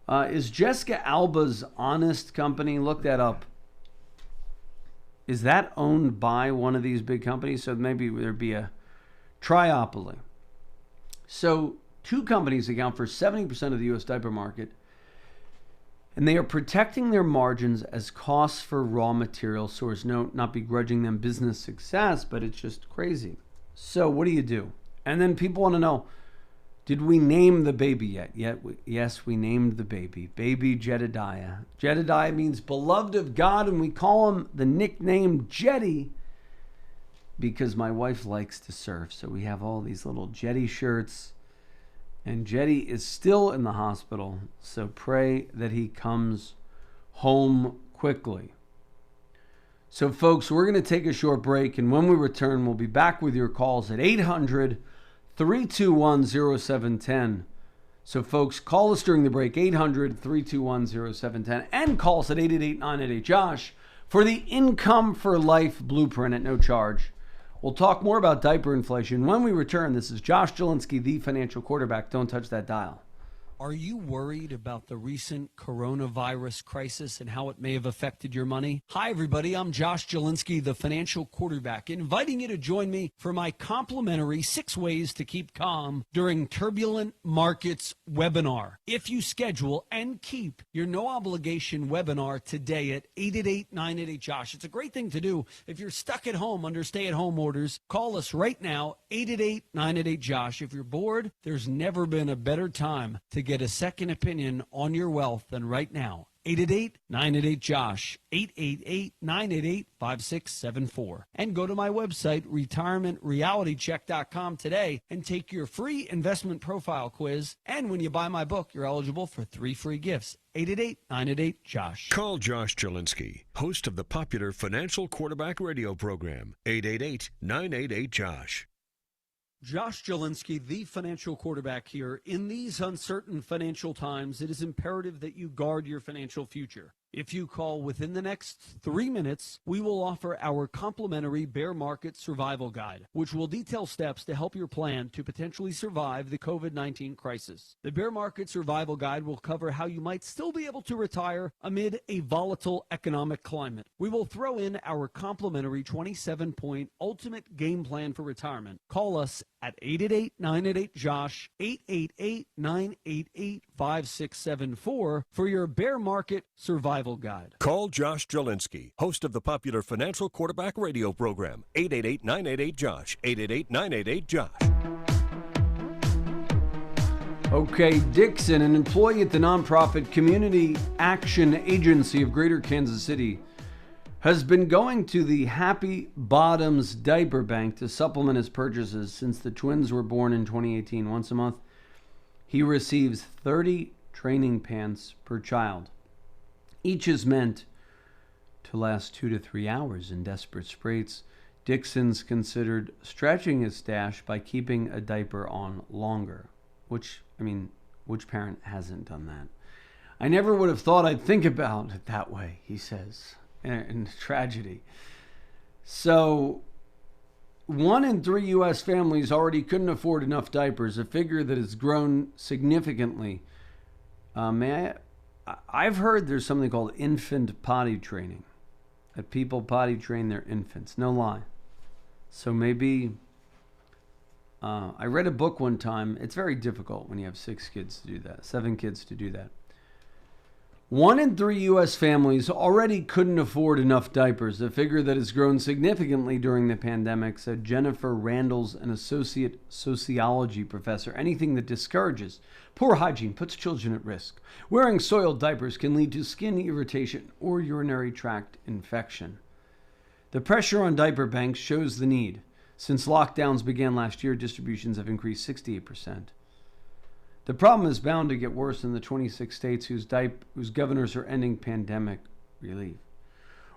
B: is Jessica Alba's Honest Company. Look that up. Is that owned by one of these big companies? So maybe there'd be a triopoly. So two companies account for 70% of the U.S. diaper market, and they are protecting their margins as costs for raw material source. No, not begrudging them business success, but it's just crazy. So what do you do? And then people want to know, did we name the baby yet? Yes, we named the baby. Baby Jedediah. Jedediah means beloved of God, and we call him the nickname Jetty because my wife likes to surf. So we have all these little Jetty shirts. And Jetty is still in the hospital, so pray that he comes home quickly. So, folks, we're going to take a short break, and when we return, we'll be back with your calls at 800-321-0710. So, folks, call us during the break, 800-321-0710, and call us at 888-988-JOSH for the Income for Life Blueprint at no charge. We'll talk more about diaper inflation when we return. This is Josh Jelinski, the financial quarterback. Don't touch that dial.
H: Are you worried about the recent coronavirus crisis and how it may have affected your money? Hi, everybody. I'm Josh Jelinski, the financial quarterback, inviting you to join me for my complimentary 6 Ways to Keep Calm During Turbulent Markets webinar. If you schedule and keep your no-obligation webinar today at 888-988-JOSH. It's a great thing to do. If you're stuck at home under stay-at-home orders, call us right now, 888-988-JOSH. If you're bored, there's never been a better time to get a second opinion on your wealth than right now. 888-988-JOSH, 888-988-5674. And go to my website, retirementrealitycheck.com today and take your free investment profile quiz. And when you buy my book, you're eligible for 3 free gifts. 888-988-JOSH.
C: Call Josh Jelinski, host of the popular Financial Quarterback radio program, 888-988-JOSH.
H: Josh Jelinski, the financial quarterback here. In these uncertain financial times, it is imperative that you guard your financial future. If you call within the next 3 minutes, we will offer our complimentary bear market survival guide, which will detail steps to help your plan to potentially survive the COVID-19 crisis. The bear market survival guide will cover how you might still be able to retire amid a volatile economic climate. We will throw in our complimentary 27-point ultimate game plan for retirement. Call us at 888-988-JOSH, 888-988-5674 for your bear market survival guide.
C: Call Josh Jelinski, host of the popular Financial Quarterback radio program, 888-988-JOSH, 888-988-JOSH.
B: Okay, Dixon, an employee at the nonprofit Community Action Agency of Greater Kansas City, has been going to the Happy Bottoms diaper bank to supplement his purchases since the twins were born in 2018. Once a month, he receives 30 training pants per child. Each is meant to last 2 to 3 hours. In desperate straits, Dixon's considered stretching his stash by keeping a diaper on longer. Which parent hasn't done that? I never would have thought I'd think about it that way, he says, in tragedy. So, 1 in 3 U.S. families already couldn't afford enough diapers, a figure that has grown significantly. I've heard there's something called infant potty training, that people potty train their infants. No lie. So maybe, I read a book one time. It's very difficult when you have 6 kids to do that, 7 kids to do that. 1 in 3 U.S. families already couldn't afford enough diapers, a figure that has grown significantly during the pandemic, said Jennifer Randles, an associate sociology professor. Anything that discourages poor hygiene puts children at risk. Wearing soiled diapers can lead to skin irritation or urinary tract infection. The pressure on diaper banks shows the need. Since lockdowns began last year, distributions have increased 68%. The problem is bound to get worse in the 26 states whose governors are ending pandemic relief.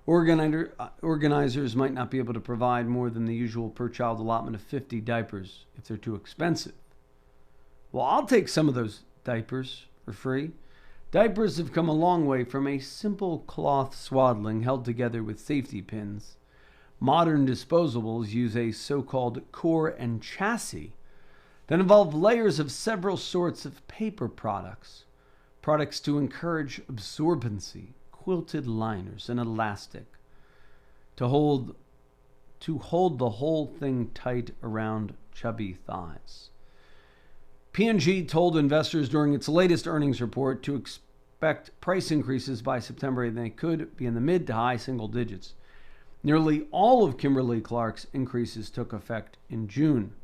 B: Organizers might not be able to provide more than the usual per-child allotment of 50 diapers if they're too expensive. Well, I'll take some of those diapers for free. Diapers have come a long way from a simple cloth swaddling held together with safety pins. Modern disposables use a so-called core and chassis that involve layers of several sorts of paper products to encourage absorbency, quilted liners, and elastic to hold the whole thing tight around chubby thighs. P&G told investors during its latest earnings report to expect price increases by September, and they could be in the mid to high single digits. Nearly all of Kimberly-Clark's increases took effect in June.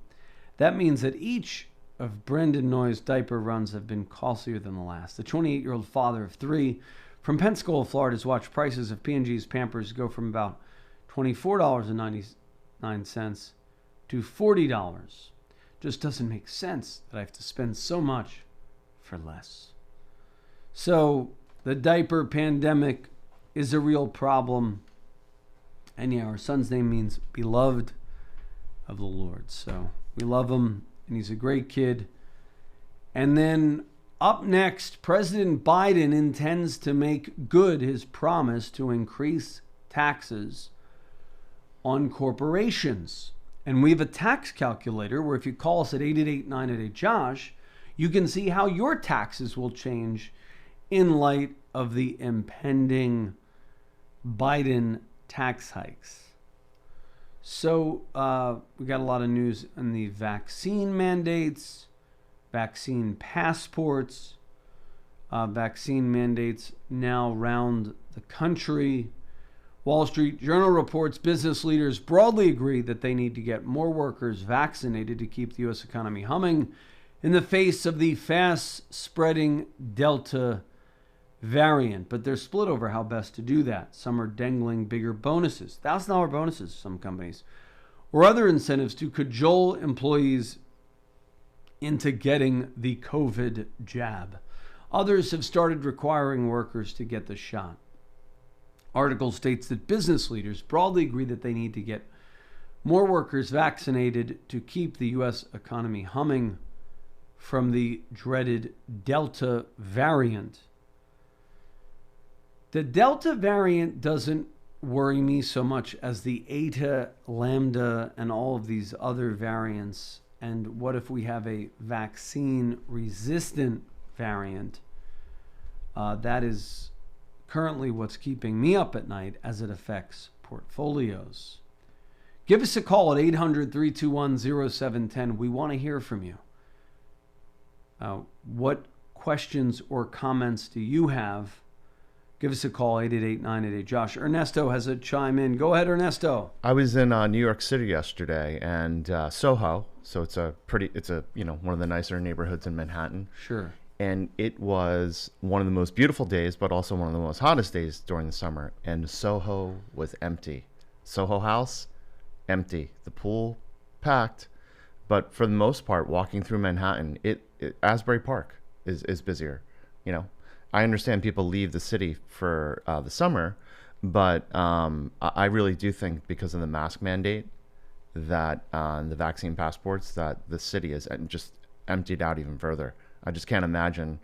B: That means that each of Brendan Noy's diaper runs have been costlier than the last. The 28-year-old father of 3 from Pensacola, Florida, has watched prices of P&G's Pampers go from about $24.99 to $40. Just doesn't make sense that I have to spend so much for less. So the diaper pandemic is a real problem. And yeah, our son's name means beloved of the Lord. So we love him, and he's a great kid. And then up next, President Biden intends to make good his promise to increase taxes on corporations. And we have a tax calculator where if you call us at 888-988-JOSH, you can see how your taxes will change in light of the impending Biden tax hikes. So we got a lot of news on the vaccine mandates, vaccine passports, vaccine mandates now round the country. Wall Street Journal reports business leaders broadly agree that they need to get more workers vaccinated to keep the U.S. economy humming in the face of the fast-spreading Delta variant. But they're split over how best to do that. Some are dangling bigger bonuses, $1,000 bonuses, some companies, or other incentives to cajole employees into getting the COVID jab. Others have started requiring workers to get the shot. Article states that business leaders broadly agree that they need to get more workers vaccinated to keep the U.S. economy humming from the dreaded Delta variant. The Delta variant doesn't worry me so much as the Eta, Lambda, and all of these other variants. And what if we have a vaccine-resistant variant? That is currently what's keeping me up at night as it affects portfolios. Give us a call at 800-321-0710. We want to hear from you. What questions or comments do you have? Give us a call, 888-988-JOSH. Ernesto has a chime in. Go ahead, Ernesto.
F: I was in New York City yesterday, and Soho, so it's one of the nicer neighborhoods in Manhattan.
B: Sure.
F: And it was one of the most beautiful days, but also one of the most hottest days during the summer. And Soho was empty. Soho House, empty. The pool, packed. But for the most part, walking through Manhattan, Asbury Park is busier. You know, I understand people leave the city for the summer, but I really do think because of the mask mandate that the vaccine passports, that the city is just emptied out even further. I just can't imagine,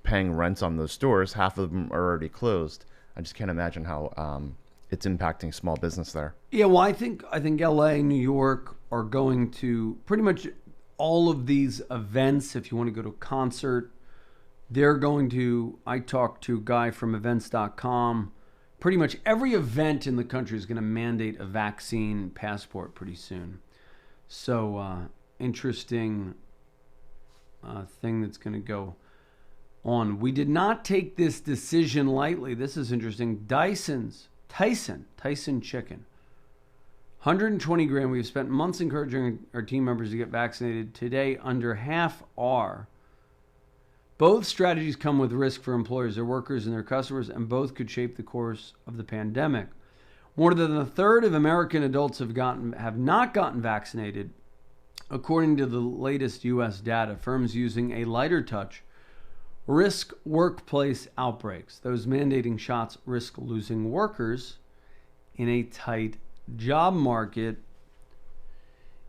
F: paying rents on those stores. Half of them are already closed. I just can't imagine how it's impacting small business there.
B: Yeah, well, I think LA, New York are going to pretty much all of these events. If you want to go to a concert, they're going to. I talked to a guy from events.com. Pretty much every event in the country is going to mandate a vaccine passport pretty soon. So interesting thing that's going to go on. We did not take this decision lightly. This is interesting. Tyson Chicken. 120 grand. We've spent months encouraging our team members to get vaccinated. Today, under half are. Both strategies come with risk for employers, their workers, and their customers, and both could shape the course of the pandemic. More than a third of American adults have not gotten vaccinated, according to the latest U.S. data. Firms using a lighter touch risk workplace outbreaks. Those mandating shots risk losing workers in a tight job market.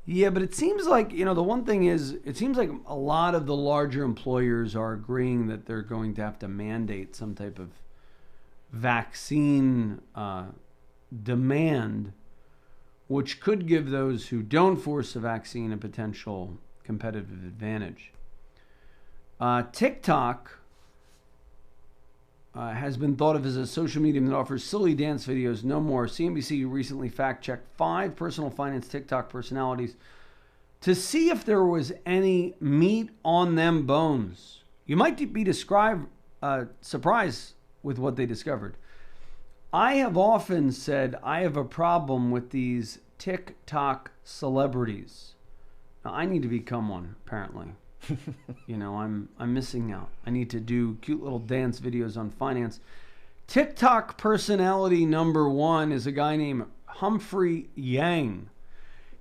B: Yeah, but it seems like, the one thing is, it seems like a lot of the larger employers are agreeing that they're going to have to mandate some type of vaccine demand, which could give those who don't force a vaccine a potential competitive advantage. TikTok has been thought of as a social medium that offers silly dance videos. No more. CNBC recently fact-checked 5 personal finance TikTok personalities to see if there was any meat on them bones. You might be surprised with what they discovered. I have often said I have a problem with these TikTok celebrities. Now, I need to become one, apparently. I'm missing out. I need to do cute little dance videos on finance. TikTok personality number 1 is a guy named Humphrey Yang.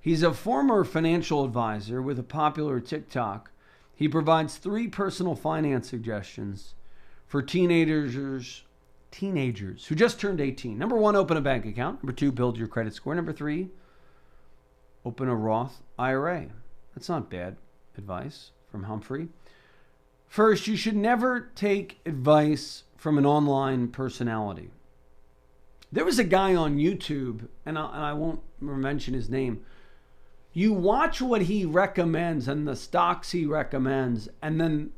B: He's a former financial advisor with a popular TikTok. He provides 3 personal finance suggestions for teenagers who just turned 18. Number 1, open a bank account. Number 2, build your credit score. Number 3, open a Roth IRA. That's not bad advice from Humphrey. First, you should never take advice from an online personality. There was a guy on YouTube, and I won't mention his name. You watch what he recommends and the stocks he recommends, and then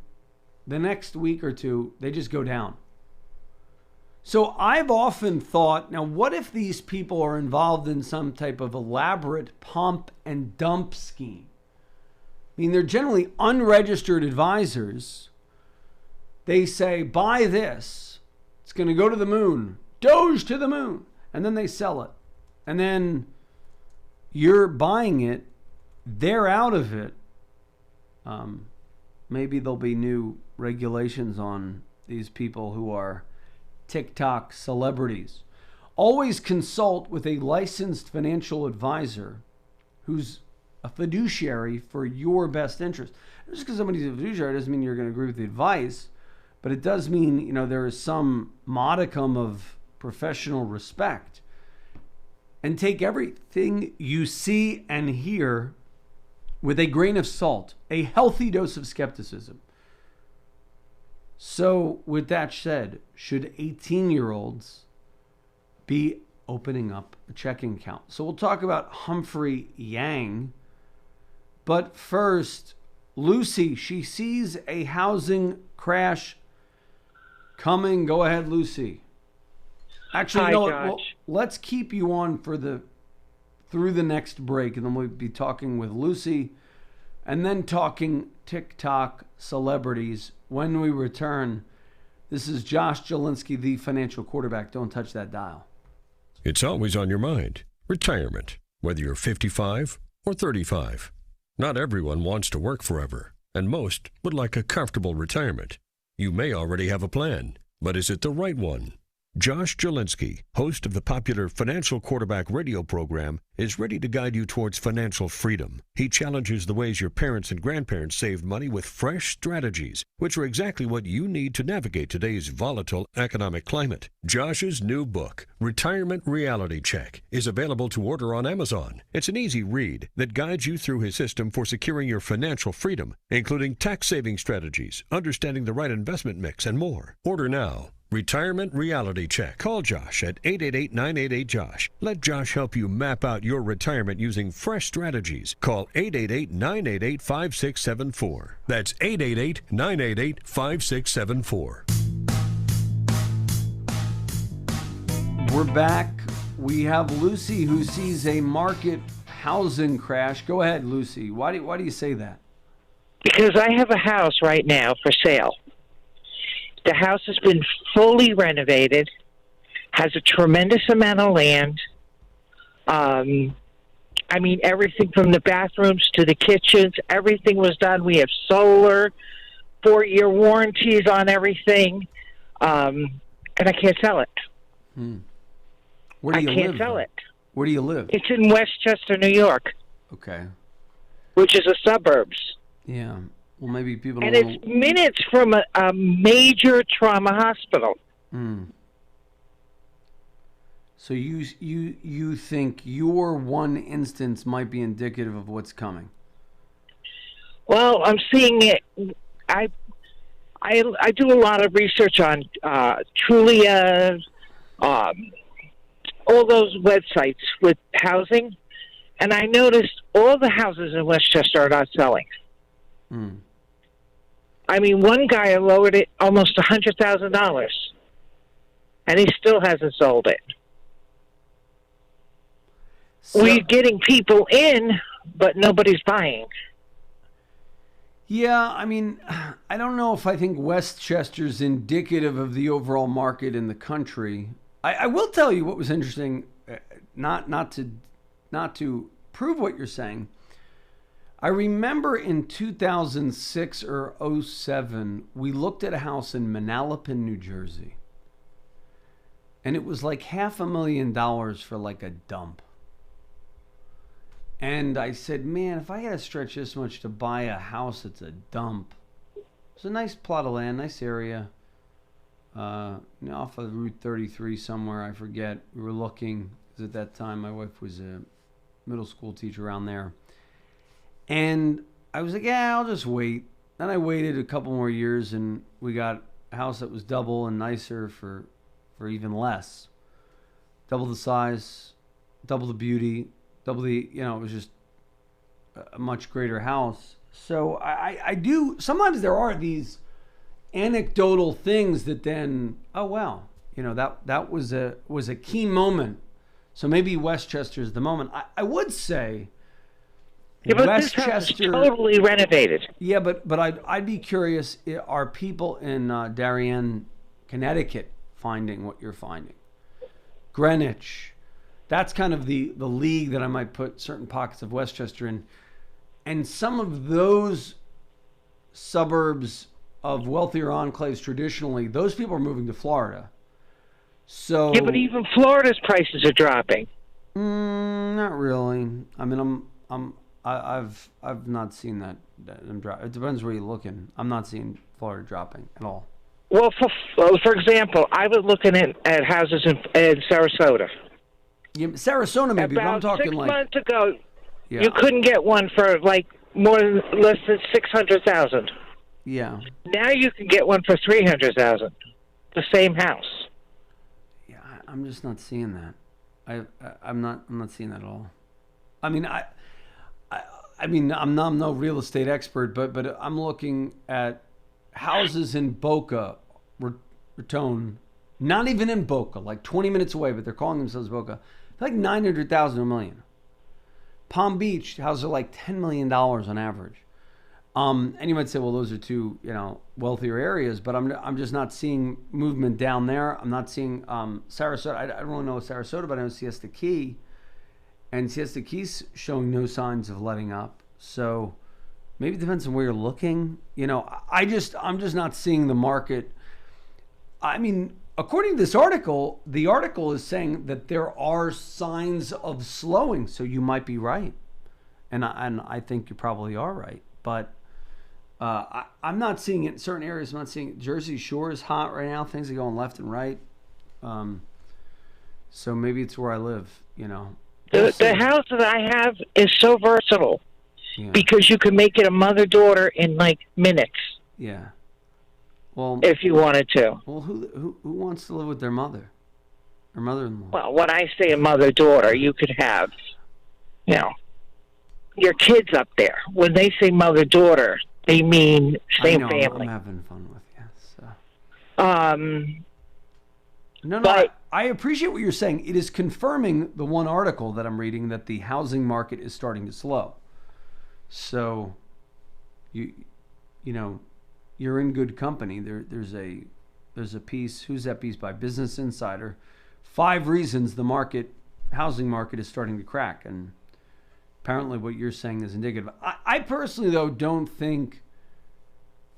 B: the next week or two, they just go down. So I've often thought, now what if these people are involved in some type of elaborate pump and dump scheme? I mean, they're generally unregistered advisors. They say, buy this. It's going to go to the moon. Doge to the moon. And then they sell it. And then you're buying it. They're out of it. Maybe there'll be new regulations on these people who are TikTok celebrities. Always consult with a licensed financial advisor who's a fiduciary for your best interest. Just because somebody's a fiduciary doesn't mean you're going to agree with the advice, but it does mean, there is some modicum of professional respect. And take everything you see and hear with a grain of salt, a healthy dose of skepticism. So, with that said, should 18-year-olds be opening up a checking account? So we'll talk about Humphrey Yang. But first, Lucy, she sees a housing crash coming. Go ahead, Lucy. Actually, let's keep you on through the next break, and then we'll be talking with Lucy and then talking TikTok celebrities when we return. This is Josh Jelinski, the financial quarterback. Don't touch that dial.
C: It's always on your mind. Retirement, whether you're 55 or 35. Not everyone wants to work forever, and most would like a comfortable retirement. You may already have a plan, but is it the right one? Josh Jelinski, host of the popular Financial Quarterback radio program, is ready to guide you towards financial freedom. He challenges the ways your parents and grandparents saved money with fresh strategies, which are exactly what you need to navigate today's volatile economic climate. Josh's new book, Retirement Reality Check, is available to order on Amazon. It's an easy read that guides you through his system for securing your financial freedom, including tax-saving strategies, understanding the right investment mix, and more. Order now. Retirement Reality Check. Call Josh at 888-988-JOSH. Let Josh help you map out your retirement using fresh strategies. Call 888-988-5674. That's 888-988-5674.
B: We're back. We have Lucy who sees a market housing crash. Go ahead, Lucy. Why do you say that?
R: Because I have a house right now for sale. The house has been fully renovated, has a tremendous amount of land. I mean, everything from the bathrooms to the kitchens, everything was done. We have solar, 4-year warranties on everything, and I can't sell it.
B: Where do you
R: I
B: live?
R: can't sell it.
B: Where do you live?
R: It's in Westchester, New York,
B: Okay.
R: which is the suburbs.
B: Yeah. Well, maybe people
R: And
B: don't.
R: it's minutes from a major trauma hospital.
B: So you think your one instance might be indicative of what's coming?
R: Well, I'm seeing it. I do a lot of research on Trulia, all those websites with housing, and I noticed all the houses in Westchester are not selling. I mean, one guy lowered it almost $100,000, and he still hasn't sold it. We're getting people in, but nobody's buying.
B: Yeah, I mean, I don't know if I think Westchester's indicative of the overall market in the country. I will tell you what was interesting, not to prove what you're saying. I remember in 2006 or 07, we looked at a house in Manalapan, New Jersey, and it was like $500,000 for like a dump. And I said, man, if I had to stretch this much to buy a house that's a dump, it's a nice plot of land, nice area, off of Route 33 somewhere, I forget. We were looking, because at that time my wife was a middle school teacher around there. And I was like, yeah, I'll just wait. Then I waited a couple more years, and we got a house that was double and nicer for even less. Double the size, double the beauty, double the, it was just a much greater house. So I do, sometimes there are these anecdotal things that then, oh, wow, that was a key moment. So maybe Westchester is the moment. I would say,
R: yeah, but this house is totally renovated.
B: Yeah, but I'd be curious, are people in Darien, Connecticut finding what you're finding? Greenwich. That's kind of the league that I might put certain pockets of Westchester in. And some of those suburbs of wealthier enclaves traditionally, those people are moving to Florida. So
R: yeah, but even Florida's prices are dropping.
B: Not really. I mean, I've not seen that drop. It depends where you're looking. I'm not seeing Florida dropping at all.
R: Well, for example, I was looking at houses in Sarasota.
B: Yeah, Sarasota maybe, but I'm talking
R: 6
B: like
R: months ago,
B: yeah.
R: You couldn't get one for like less than $600,000.
B: Yeah.
R: Now you can get one for $300,000. The same house.
B: Yeah, I'm just not seeing that. I'm not seeing that at all. I mean, I mean, I'm no real estate expert, but I'm looking at houses in Boca Raton, not even in Boca, like 20 minutes away, but they're calling themselves Boca. They're like $900,000 to $1 million. Palm Beach houses are like $10 million on average. And you might say, well, those are two, wealthier areas, but I'm just not seeing movement down there. I'm not seeing Sarasota. I don't really know Sarasota, but I know Siesta Key. And Siesta Key's showing no signs of letting up. So maybe it depends on where you're looking. I'm just not seeing the market. I mean, according to this article, the article is saying that there are signs of slowing. So you might be right. And I think you probably are right. But I'm not seeing it in certain areas. I'm not seeing it. Jersey Shore is hot right now. Things are going left and right. So maybe it's where I live,
R: The house that I have is so versatile because you can make it a mother-daughter in like minutes.
B: Yeah. Well,
R: if you wanted to.
B: Well, who wants to live with their mother or mother-in-law?
R: Well, when I say a mother-daughter, you could have, your kids up there. When they say mother-daughter, they mean same family.
B: I'm having fun with you. So.
R: No,
B: I appreciate what you're saying. It is confirming the one article that I'm reading that the housing market is starting to slow. So, you're in good company. There's a there's a piece. Who's that piece by? Business Insider. 5 reasons the housing market is starting to crack. And apparently what you're saying is indicative. I personally, though, don't think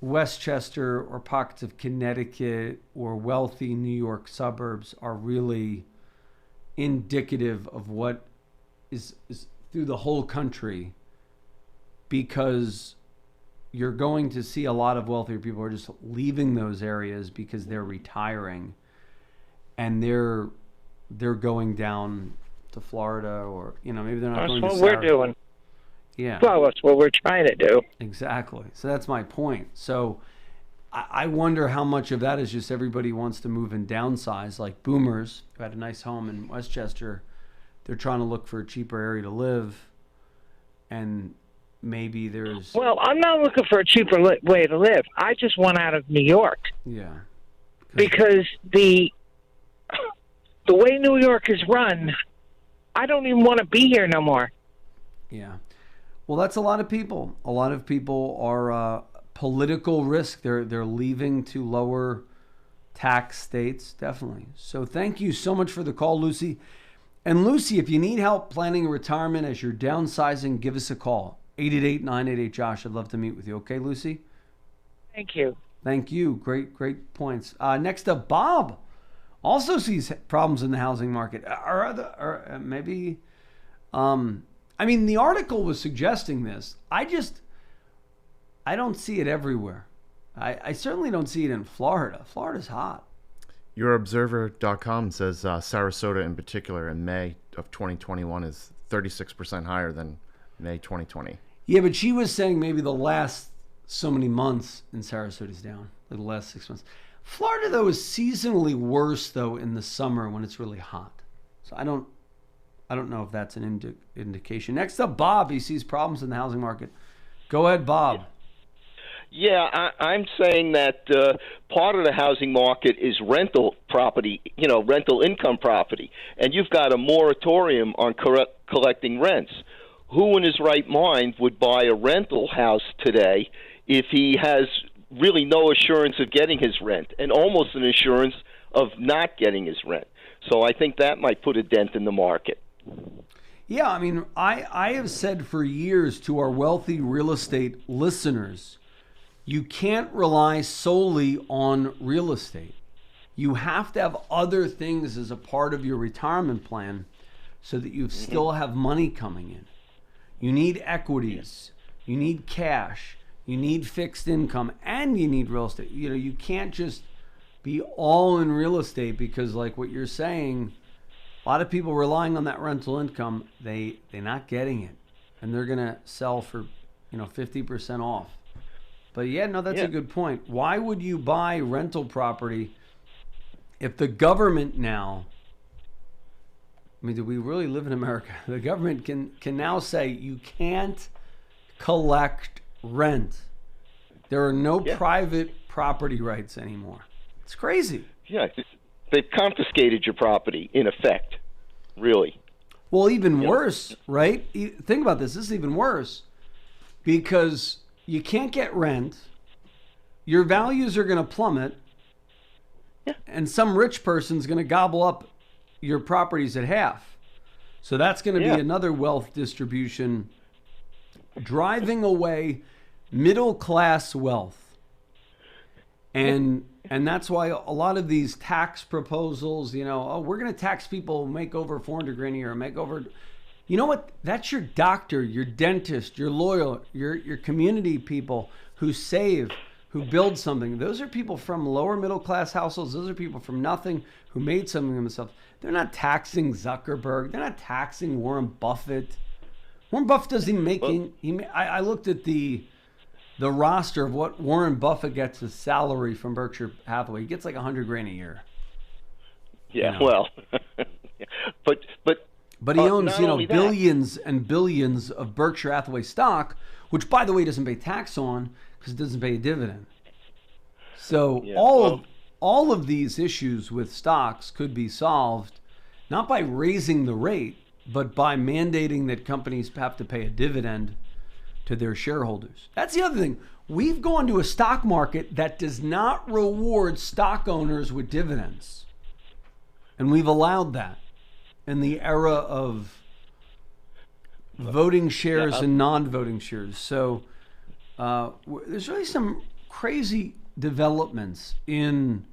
B: Westchester or pockets of Connecticut or wealthy New York suburbs are really indicative of what is through the whole country, because you're going to see a lot of wealthier people are just leaving those areas because they're retiring, and they're going down to Florida, or maybe they're not going to
R: That's what we're doing.
B: Yeah.
R: Well, that's what we're trying to do.
B: Exactly. So that's my point. So I wonder how much of that is just everybody wants to move and downsize, like boomers who had a nice home in Westchester. They're trying to look for a cheaper area to live, and maybe there's...
R: Well, I'm not looking for a cheaper way to live. I just want out of New York.
B: Yeah.
R: Because the way New York is run, I don't even want to be here no more.
B: Yeah. Well, that's a lot of people. A lot of people are political risk. They're leaving to lower tax states, definitely. So thank you so much for the call, Lucy. And Lucy, if you need help planning a retirement as you're downsizing, give us a call. 888-988-JOSH. I'd love to meet with you. Okay, Lucy?
R: Thank you.
B: Thank you. Great points. Next up, Bob also sees problems in the housing market. I mean, the article was suggesting this. I don't see it everywhere. I certainly don't see it in Florida. Florida's hot.
F: YourObserver.com says Sarasota in particular in May of 2021 is 36% higher than May 2020.
B: Yeah, but she was saying maybe the last so many months in Sarasota is down, like the last 6 months. Florida, though, is seasonally worse, though, in the summer when it's really hot. So I don't know if that's an indication. Next up, Bob. He sees problems in the housing market. Go ahead, Bob.
S: Yeah, I'm saying that part of the housing market is rental property, rental income property. And you've got a moratorium on collecting rents. Who in his right mind would buy a rental house today if he has really no assurance of getting his rent and almost an assurance of not getting his rent? So I think that might put a dent in the market.
B: Yeah, I mean, I have said for years to our wealthy real estate listeners, you can't rely solely on real estate. You have to have other things as a part of your retirement plan so that you still have money coming in. You need equities, you need cash, you need fixed income, and you need real estate. You can't just be all in real estate because, like what you're saying, a lot of people relying on that rental income, they're not getting it, and they're gonna sell for 50% off. But that's a good point. Why would you buy rental property if the government now? I mean, do we really live in America? The government can now say you can't collect rent. There are no private property rights anymore. It's crazy.
S: Yeah, they've confiscated your property, in effect, really.
B: Well, even worse, right? Think about this. This is even worse because you can't get rent. Your values are going to plummet. And some rich person's going to gobble up your properties at half. So that's going to be another wealth distribution, driving away middle class wealth. And that's why a lot of these tax proposals, we're going to tax people who make over $400,000 a year, make over. You know what? That's your doctor, your dentist, your lawyer, your community people who save, who build something. Those are people from lower middle class households. Those are people from nothing who made something of themselves. They're not taxing Zuckerberg. They're not taxing Warren Buffett. Warren Buffett doesn't even make. I looked at the roster of what Warren Buffett gets as salary from Berkshire Hathaway. He gets like $100,000 a year.
S: Yeah, well,
B: but he owns billions and billions of Berkshire Hathaway stock, which, by the way, doesn't pay tax on because it doesn't pay a dividend. So all of these issues with stocks could be solved not by raising the rate, but by mandating that companies have to pay a dividend to their shareholders. That's the other thing. We've gone to a stock market that does not reward stock owners with dividends. And we've allowed that in the era of voting shares and non-voting shares. So there's really some crazy developments in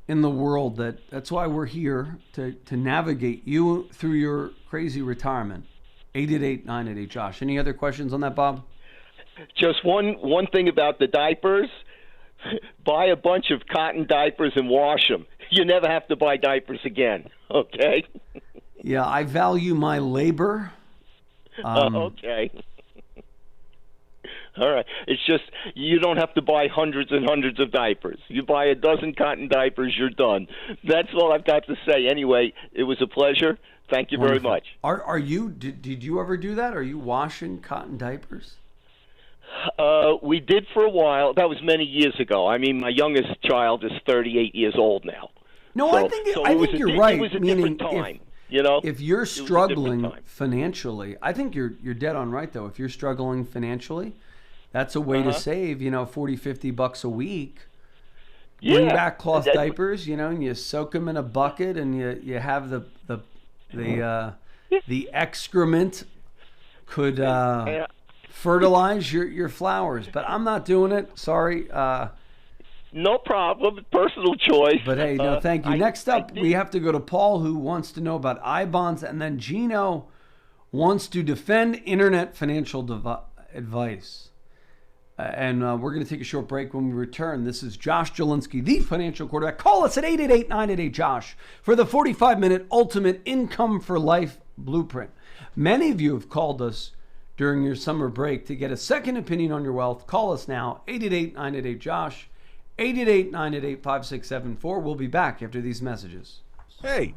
B: the world that's why we're here to navigate you through your crazy retirement. 888-988-JOSH. Any other questions on that, Bob?
S: Just one thing about the diapers. Buy a bunch of cotton diapers and wash them. You never have to buy diapers again, okay?
B: Yeah, I value my labor.
S: Okay. All right. It's just you don't have to buy hundreds and hundreds of diapers. You buy a dozen cotton diapers, you're done. That's all I've got to say. Anyway, it was a pleasure. Thank you very much.
B: Are you? Did you ever do that? Are you washing cotton diapers?
S: We did for a while. That was many years ago. I mean, my youngest child is 38 years old now.
B: No,
S: so,
B: I think you're right.
S: It was a
B: meaning
S: different time. You know,
B: if you're struggling financially, I think you're dead on right though. If you're struggling financially, that's a way to save, $40-50 a week. Bring back cloth diapers, and you soak them in a bucket, and you have the excrement could fertilize your flowers. But I'm not doing it. Sorry.
S: No problem. Personal choice.
B: But hey, no, thank you. Next up, we have to go to Paul, who wants to know about I-bonds, and then Gino wants to defend internet financial advice. And we're going to take a short break. When we return, this is Josh Jelinski, the financial quarterback. Call us at 888-988-JOSH for the 45-minute ultimate income for life blueprint. Many of you have called us during your summer break to get a second opinion on your wealth. Call us now, 888-988-JOSH. 888-988-5674. We'll be back after these messages.
D: Hey,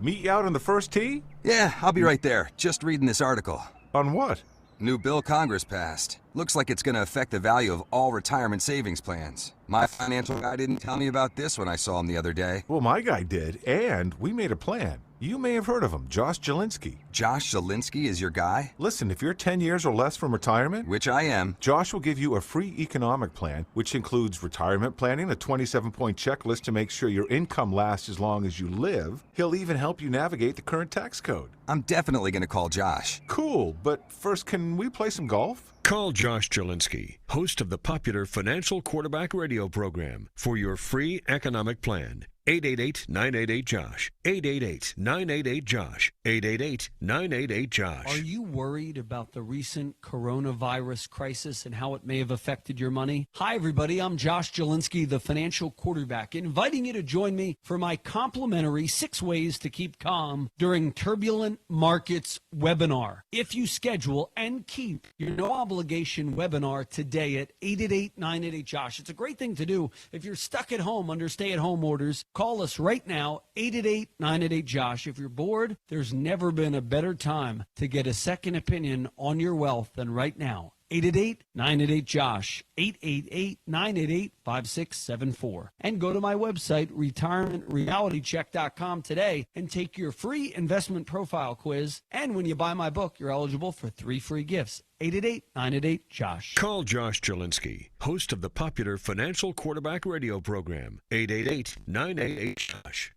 D: meet you out on the first tee?
E: Yeah, I'll be right there. Just reading this article.
D: On what?
E: New bill Congress passed. Looks like it's going to affect the value of all retirement savings plans. My financial guy didn't tell me about this when I saw him the other day.
D: Well, my guy did, and we made a plan. You may have heard of him, Josh Jelinski.
E: Josh Jelinski is your guy?
D: Listen, if you're 10 years or less from retirement,
E: which I am,
D: Josh will give you a free economic plan, which includes retirement planning, a 27-point checklist to make sure your income lasts as long as you live. He'll even help you navigate the current tax code.
E: I'm definitely going to call Josh.
D: Cool, but first, can we play some golf?
C: Call Josh Jelinski, host of the popular Financial Quarterback radio program, for your free economic plan. 888-988-JOSH. 888-988-JOSH. 888-988-JOSH.
H: Are you worried about the recent coronavirus crisis and how it may have affected your money? Hi, everybody. I'm Josh Jelinski, the financial quarterback, inviting you to join me for my complimentary 6 Ways to Keep Calm During Turbulent Markets webinar. If you schedule and keep your no-obligation webinar today at 888-988-JOSH, it's a great thing to do if you're stuck at home under stay-at-home orders. Call us right now, 888-988-JOSH. If you're bored, there's never been a better time to get a second opinion on your wealth than right now. 888-988-JOSH, 888-988-5674. And go to my website, retirementrealitycheck.com today and take your free investment profile quiz. And when you buy my book, you're eligible for 3 free gifts. 888-988-JOSH.
C: Call Josh Jelinski, host of the popular Financial Quarterback radio program. 888-988-JOSH.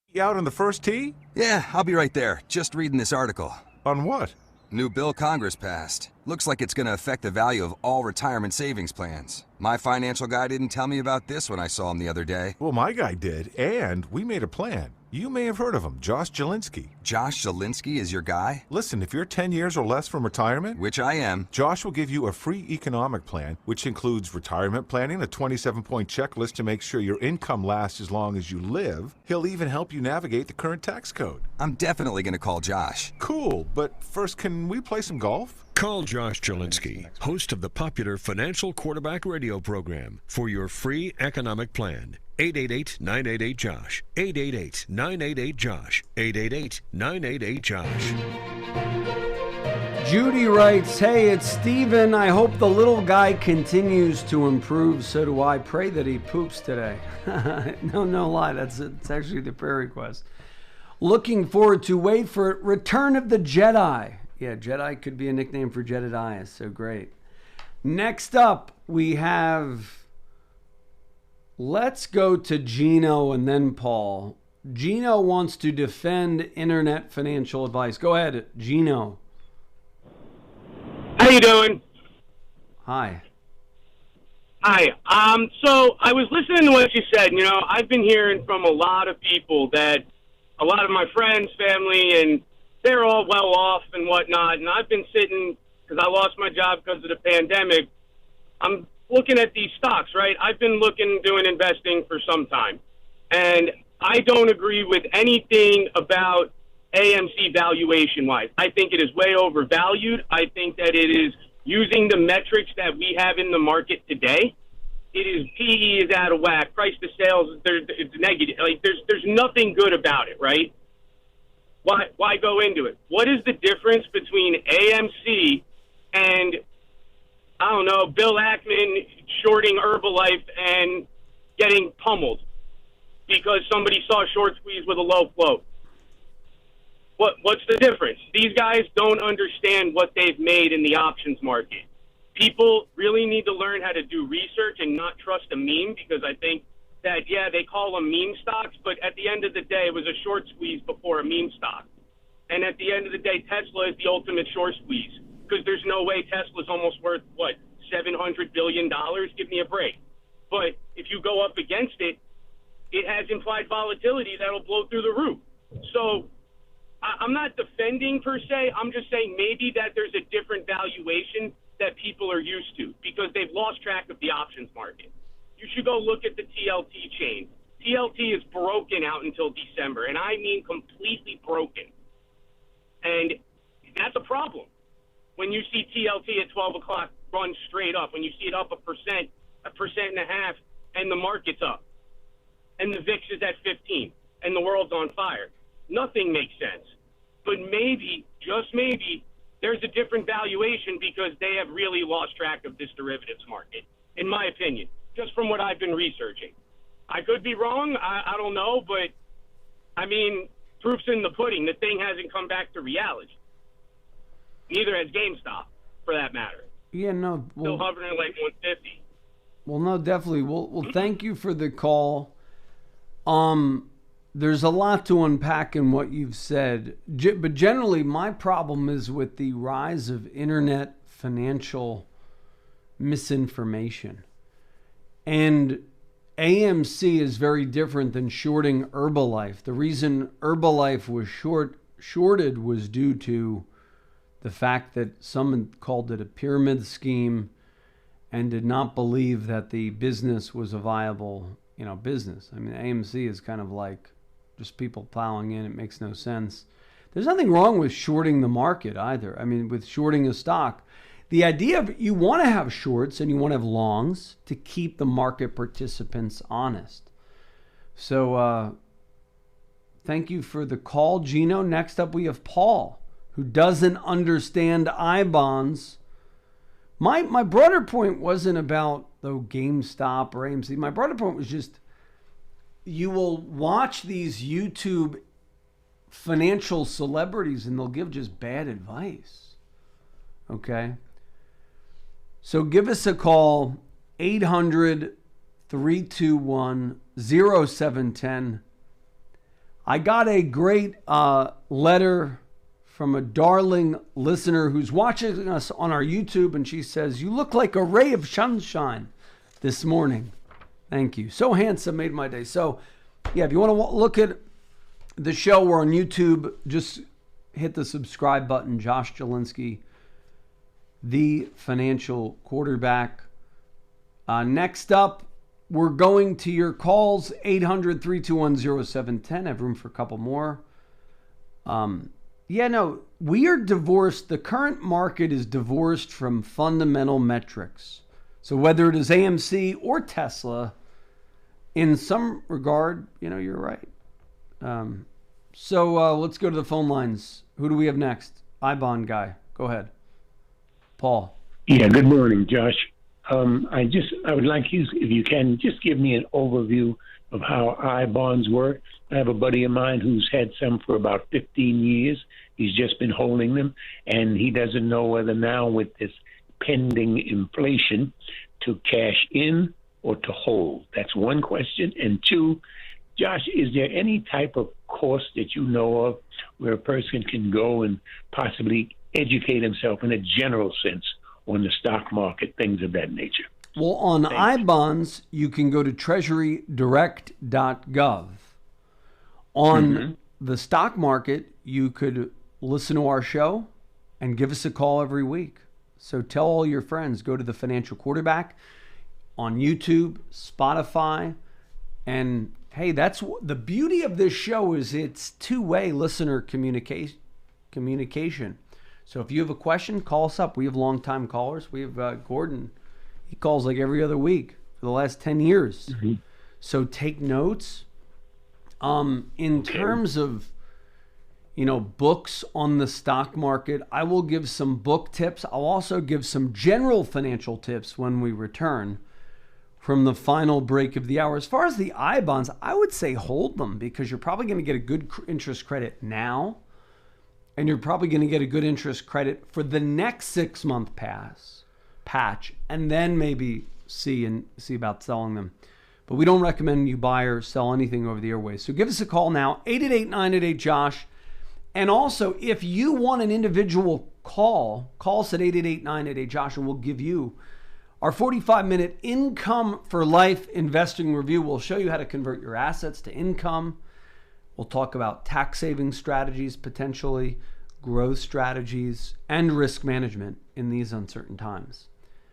D: You out on the first tee?
E: Yeah, I'll be right there. Just reading this article.
D: On what?
E: New bill Congress passed. Looks like it's going to affect the value of all retirement savings plans. My financial guy didn't tell me about this when I saw him the other day.
D: Well, my guy did, and we made a plan. You may have heard of him, Josh Jelinski.
E: Josh Jelinski is your guy?
D: Listen, if you're 10 years or less from retirement,
E: which I am,
D: Josh will give you a free economic plan, which includes retirement planning, a 27-point checklist to make sure your income lasts as long as you live. He'll even help you navigate the current tax code.
E: I'm definitely going to call Josh.
D: Cool, but first, can we play some golf?
C: Call Josh Jelinski, host of the popular Financial Quarterback radio program, for your free economic plan. 888-988-JOSH. 888-988-JOSH. 888-988-JOSH.
B: Judy writes, hey, it's Steven. I hope the little guy continues to improve. So do I. Pray that he poops today. No lie. It's actually the prayer request. Looking forward to, wait for it, Return of the Jedi. Yeah, Jedi could be a nickname for Jedediah. So great. Next up, we have... Let's go to Gino and then Paul. Gino wants to defend internet financial advice. Go ahead, Gino.
T: How you doing?
B: Hi.
T: Hi. So I was listening to what you said. You know, I've been hearing from a lot of people that a lot of my friends, family, and they're all well off and whatnot. And I've been sitting, because I lost my job because of the pandemic, I'm looking at these stocks, right? I've been doing investing for some time. And I don't agree with anything about AMC valuation-wise. I think it is way overvalued. I think that it is using the metrics that we have in the market today. It is PE is out of whack. Price to sales, it's negative. Like there's nothing good about it, right? Why go into it? What is the difference between AMC and, I don't know, Bill Ackman shorting Herbalife and getting pummeled because somebody saw a short squeeze with a low float? What's the difference? These guys don't understand what they've made in the options market. People really need to learn how to do research and not trust a meme, because I think that, yeah, they call them meme stocks, but at the end of the day, it was a short squeeze before a meme stock. And at the end of the day, Tesla is the ultimate short squeeze, because there's no way Tesla's almost worth, $700 billion? Give me a break. But if you go up against it, it has implied volatility that'll blow through the roof. So I'm not defending per se. I'm just saying maybe that there's a different valuation that people are used to because they've lost track of the options market. You should go look at the TLT chain. TLT is broken out until December, and I mean completely broken. And that's a problem. When you see TLT at 12 o'clock run straight up, when you see it up 1%, 1.5%, and the market's up, and the VIX is at 15, and the world's on fire. Nothing makes sense. But maybe, just maybe, there's a different valuation because they have really lost track of this derivatives market, in my opinion, just from what I've been researching. I could be wrong. I don't know, but, I mean, proof's in the pudding. The thing hasn't come back to reality. Neither has GameStop, for that matter.
B: Yeah, no.
T: Still hovering like 150.
B: Well, no, definitely. Well, thank you for the call. There's a lot to unpack in what you've said, but generally my problem is with the rise of internet financial misinformation. And AMC is very different than shorting Herbalife. The reason Herbalife was shorted was due to the fact that someone called it a pyramid scheme and did not believe that the business was a viable, business. I mean, AMC is kind of like just people plowing in. It makes no sense. There's nothing wrong with shorting the market either. I mean, with shorting a stock, the idea of you want to have shorts and you want to have longs to keep the market participants honest. So thank you for the call, Gino. Next up, we have Paul, who doesn't understand I-bonds. My broader point wasn't about GameStop or AMC. My broader point was just, you will watch these YouTube financial celebrities and they'll give just bad advice. Okay? So give us a call, 800-321-0710. I got a great letter from a darling listener who's watching us on our YouTube, and she says, "You look like a ray of sunshine this morning." Thank you. So handsome, made my day. So, yeah, if you want to look at the show, we're on YouTube. Just hit the subscribe button. Josh Jelinski, the financial quarterback. Next up, we're going to your calls, 800-321-0710. I have room for a couple more. We are divorced. The current market is divorced from fundamental metrics. So whether it is AMC or Tesla, in some regard, you're right. So let's go to the phone lines. Who do we have next? I-bond guy. Go ahead. Paul.
U: Yeah, good morning, Josh. I would like you, if you can, just give me an overview of how I bonds work. I have a buddy of mine who's had some for about 15 years. He's just been holding them, and he doesn't know whether now with this pending inflation to cash in or to hold. That's one question. And two, Josh, is there any type of course that you know of where a person can go and possibly educate himself in a general sense on the stock market, things of that nature?
B: Well, on iBonds, you can go to treasurydirect.gov. On the stock market, you could listen to our show and give us a call every week. So tell all your friends, go to the Financial Quarterback on YouTube, Spotify, and hey, that's the beauty of this show is it's two-way listener communication. So if you have a question, call us up. We have long-time callers. We have Gordon. He calls like every other week for the last 10 years. So take notes. In terms of, books on the stock market, I will give some book tips. I'll also give some general financial tips when we return from the final break of the hour. As far as the I-bonds, I would say hold them because you're probably going to get a good interest credit now, and you're probably going to get a good interest credit for the next 6-month patch, and then maybe see about selling them. But we don't recommend you buy or sell anything over the airways. So give us a call now, 888-988-JOSH. And also, if you want an individual call us at 888-988-JOSH, and we'll give you our 45-minute income for life investing review. We'll show you how to convert your assets to income. We'll talk about tax saving strategies, potentially growth strategies, and risk management in these uncertain times.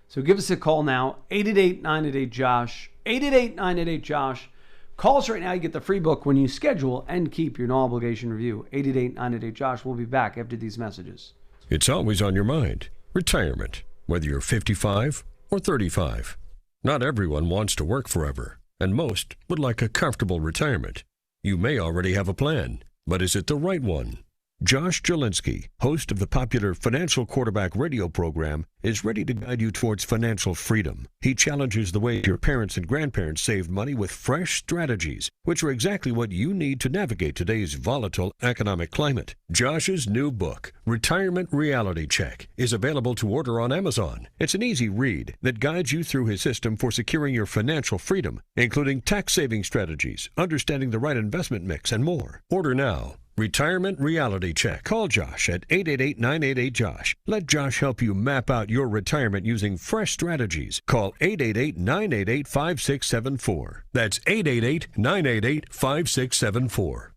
B: So give us a call now, 888-988-JOSH, 888-988-JOSH. Call us right now. You get the free book when you schedule and keep your no-obligation review. 888-988-JOSH. We'll be back after these messages.
C: It's always on your mind. Retirement, whether you're 55 or 35. Not everyone wants to work forever, and most would like a comfortable retirement. You may already have a plan, but is it the right one? Josh Jelinski, host of the popular Financial Quarterback radio program, is ready to guide you towards financial freedom. He challenges the way your parents and grandparents saved money with fresh strategies, which are exactly what you need to navigate today's volatile economic climate. Josh's new book, Retirement Reality Check, is available to order on Amazon. It's an easy read that guides you through his system for securing your financial freedom, including tax-saving strategies, understanding the right investment mix, and more. Order now. Retirement Reality Check. Call Josh at 888-988-JOSH. Let Josh help you map out your retirement using fresh strategies. Call 888-988-5674. That's 888-988-5674.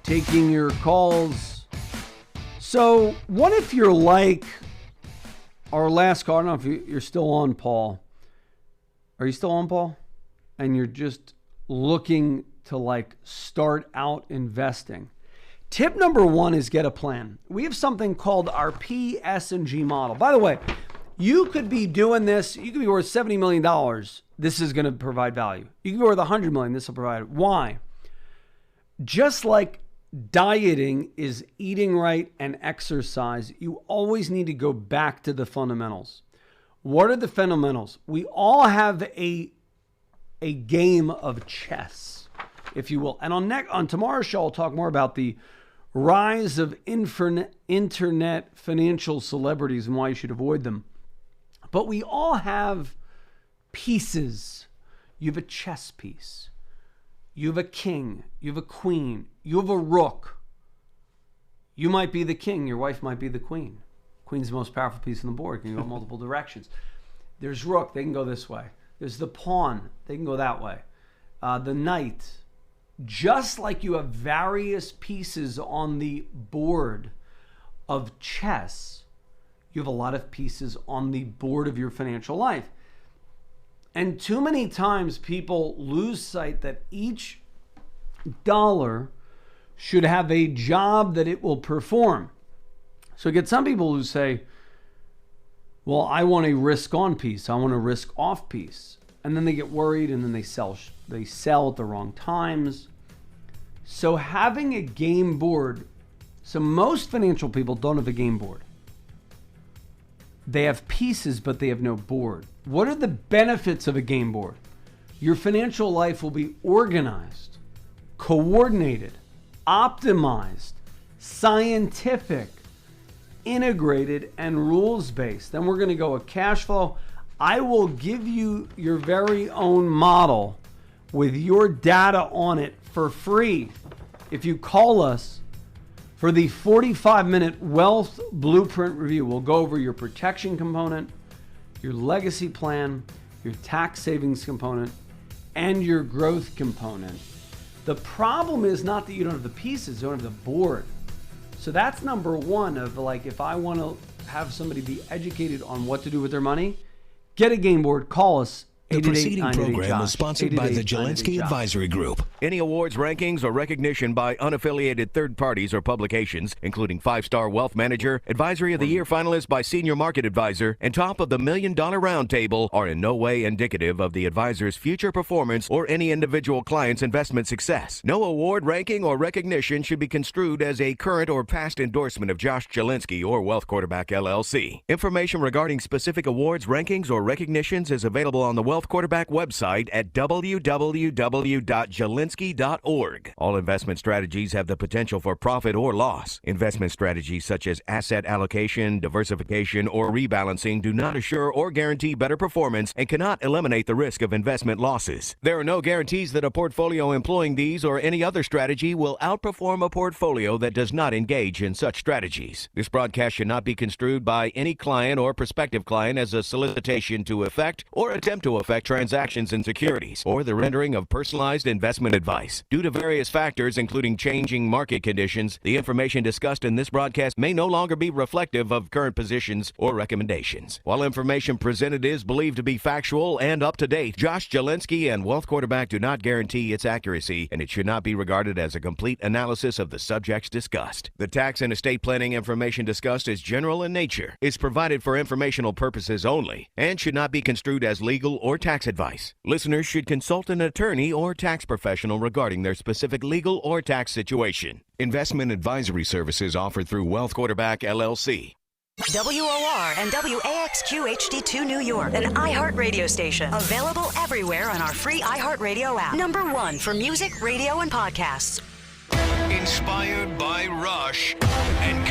B: Taking your calls. So what if you're like our last call? I don't know if you're still on, Paul. Are you still on, Paul? And you're just looking to start out investing. Tip number one is get a plan. We have something called our PS&G model. By the way, you could be doing this. You could be worth $70 million. This is going to provide value. You could be worth $100 million. This will provide. Why? Just like dieting is eating right and exercise, you always need to go back to the fundamentals. What are the fundamentals? We all have a game of chess, if you will. And on tomorrow's show, I'll talk more about the rise of internet financial celebrities and why you should avoid them. But we all have pieces. You have a chess piece. You have a king. You have a queen. You have a rook. You might be the king. Your wife might be the queen. Queen's the most powerful piece on the board. Can go multiple directions. There's rook. They can go this way. There's the pawn. They can go that way. The knight. Just like you have various pieces on the board of chess, you have a lot of pieces on the board of your financial life. And too many times people lose sight that each dollar should have a job that it will perform. So you get some people who say, well, I want a risk-on piece. I want a risk-off piece. And then they get worried and then they sell at the wrong times. So having a game board, so most financial people don't have a game board. They have pieces, but they have no board. What are the benefits of a game board? Your financial life will be organized, coordinated, optimized, scientific, integrated, and rules-based. Then we're going to go a cash flow. I will give you your very own model with your data on it for free if you call us for the 45-minute Wealth Blueprint Review. We'll go over your protection component, your legacy plan, your tax savings component, and your growth component. The problem is not that you don't have the pieces, you don't have the board. So that's number one of like, if I want to have somebody be educated on what to do with their money, get a game board, call us.
A: The preceding program was sponsored by the Jelensky Advisory Group. Any awards, rankings, or recognition by unaffiliated third parties or publications, including 5-Star Wealth Manager, Advisory of the Year finalist by Senior Market Advisor, and Top of the $1 Million Roundtable, are in no way indicative of the advisor's future performance or any individual client's investment success. No award, ranking, or recognition should be construed as a current or past endorsement of Josh Jelensky or Wealth Quarterback LLC. Information regarding specific awards, rankings, or recognitions is available on the Wealth Quarterback website at www.jelensky.org. All investment strategies have the potential for profit or loss. Investment strategies such as asset allocation, diversification, or rebalancing do not assure or guarantee better performance and cannot eliminate the risk of investment losses. There are no guarantees that a portfolio employing these or any other strategy will outperform a portfolio that does not engage in such strategies. This broadcast should not be construed by any client or prospective client as a solicitation to effect or attempt to effect transactions in securities or the rendering of personalized investment advice. Due to various factors, including changing market conditions, the information discussed in this broadcast may no longer be reflective of current positions or recommendations. While information presented is believed to be factual and up to date, Josh Jelensky and Wealth Quarterback do not guarantee its accuracy, and it should not be regarded as a complete analysis of the subjects discussed. The tax and estate planning information discussed is general in nature, is provided for informational purposes only, and should not be construed as legal or tax advice. Listeners should consult an attorney or tax professional regarding their specific legal or tax situation. Investment advisory services offered through Wealth Quarterback LLC.
J: WOR and WAXQ HD2 New York, an iHeart radio station. Available everywhere on our free iHeart Radio app. Number 1 for music, radio, and podcasts.
A: Inspired by Rush and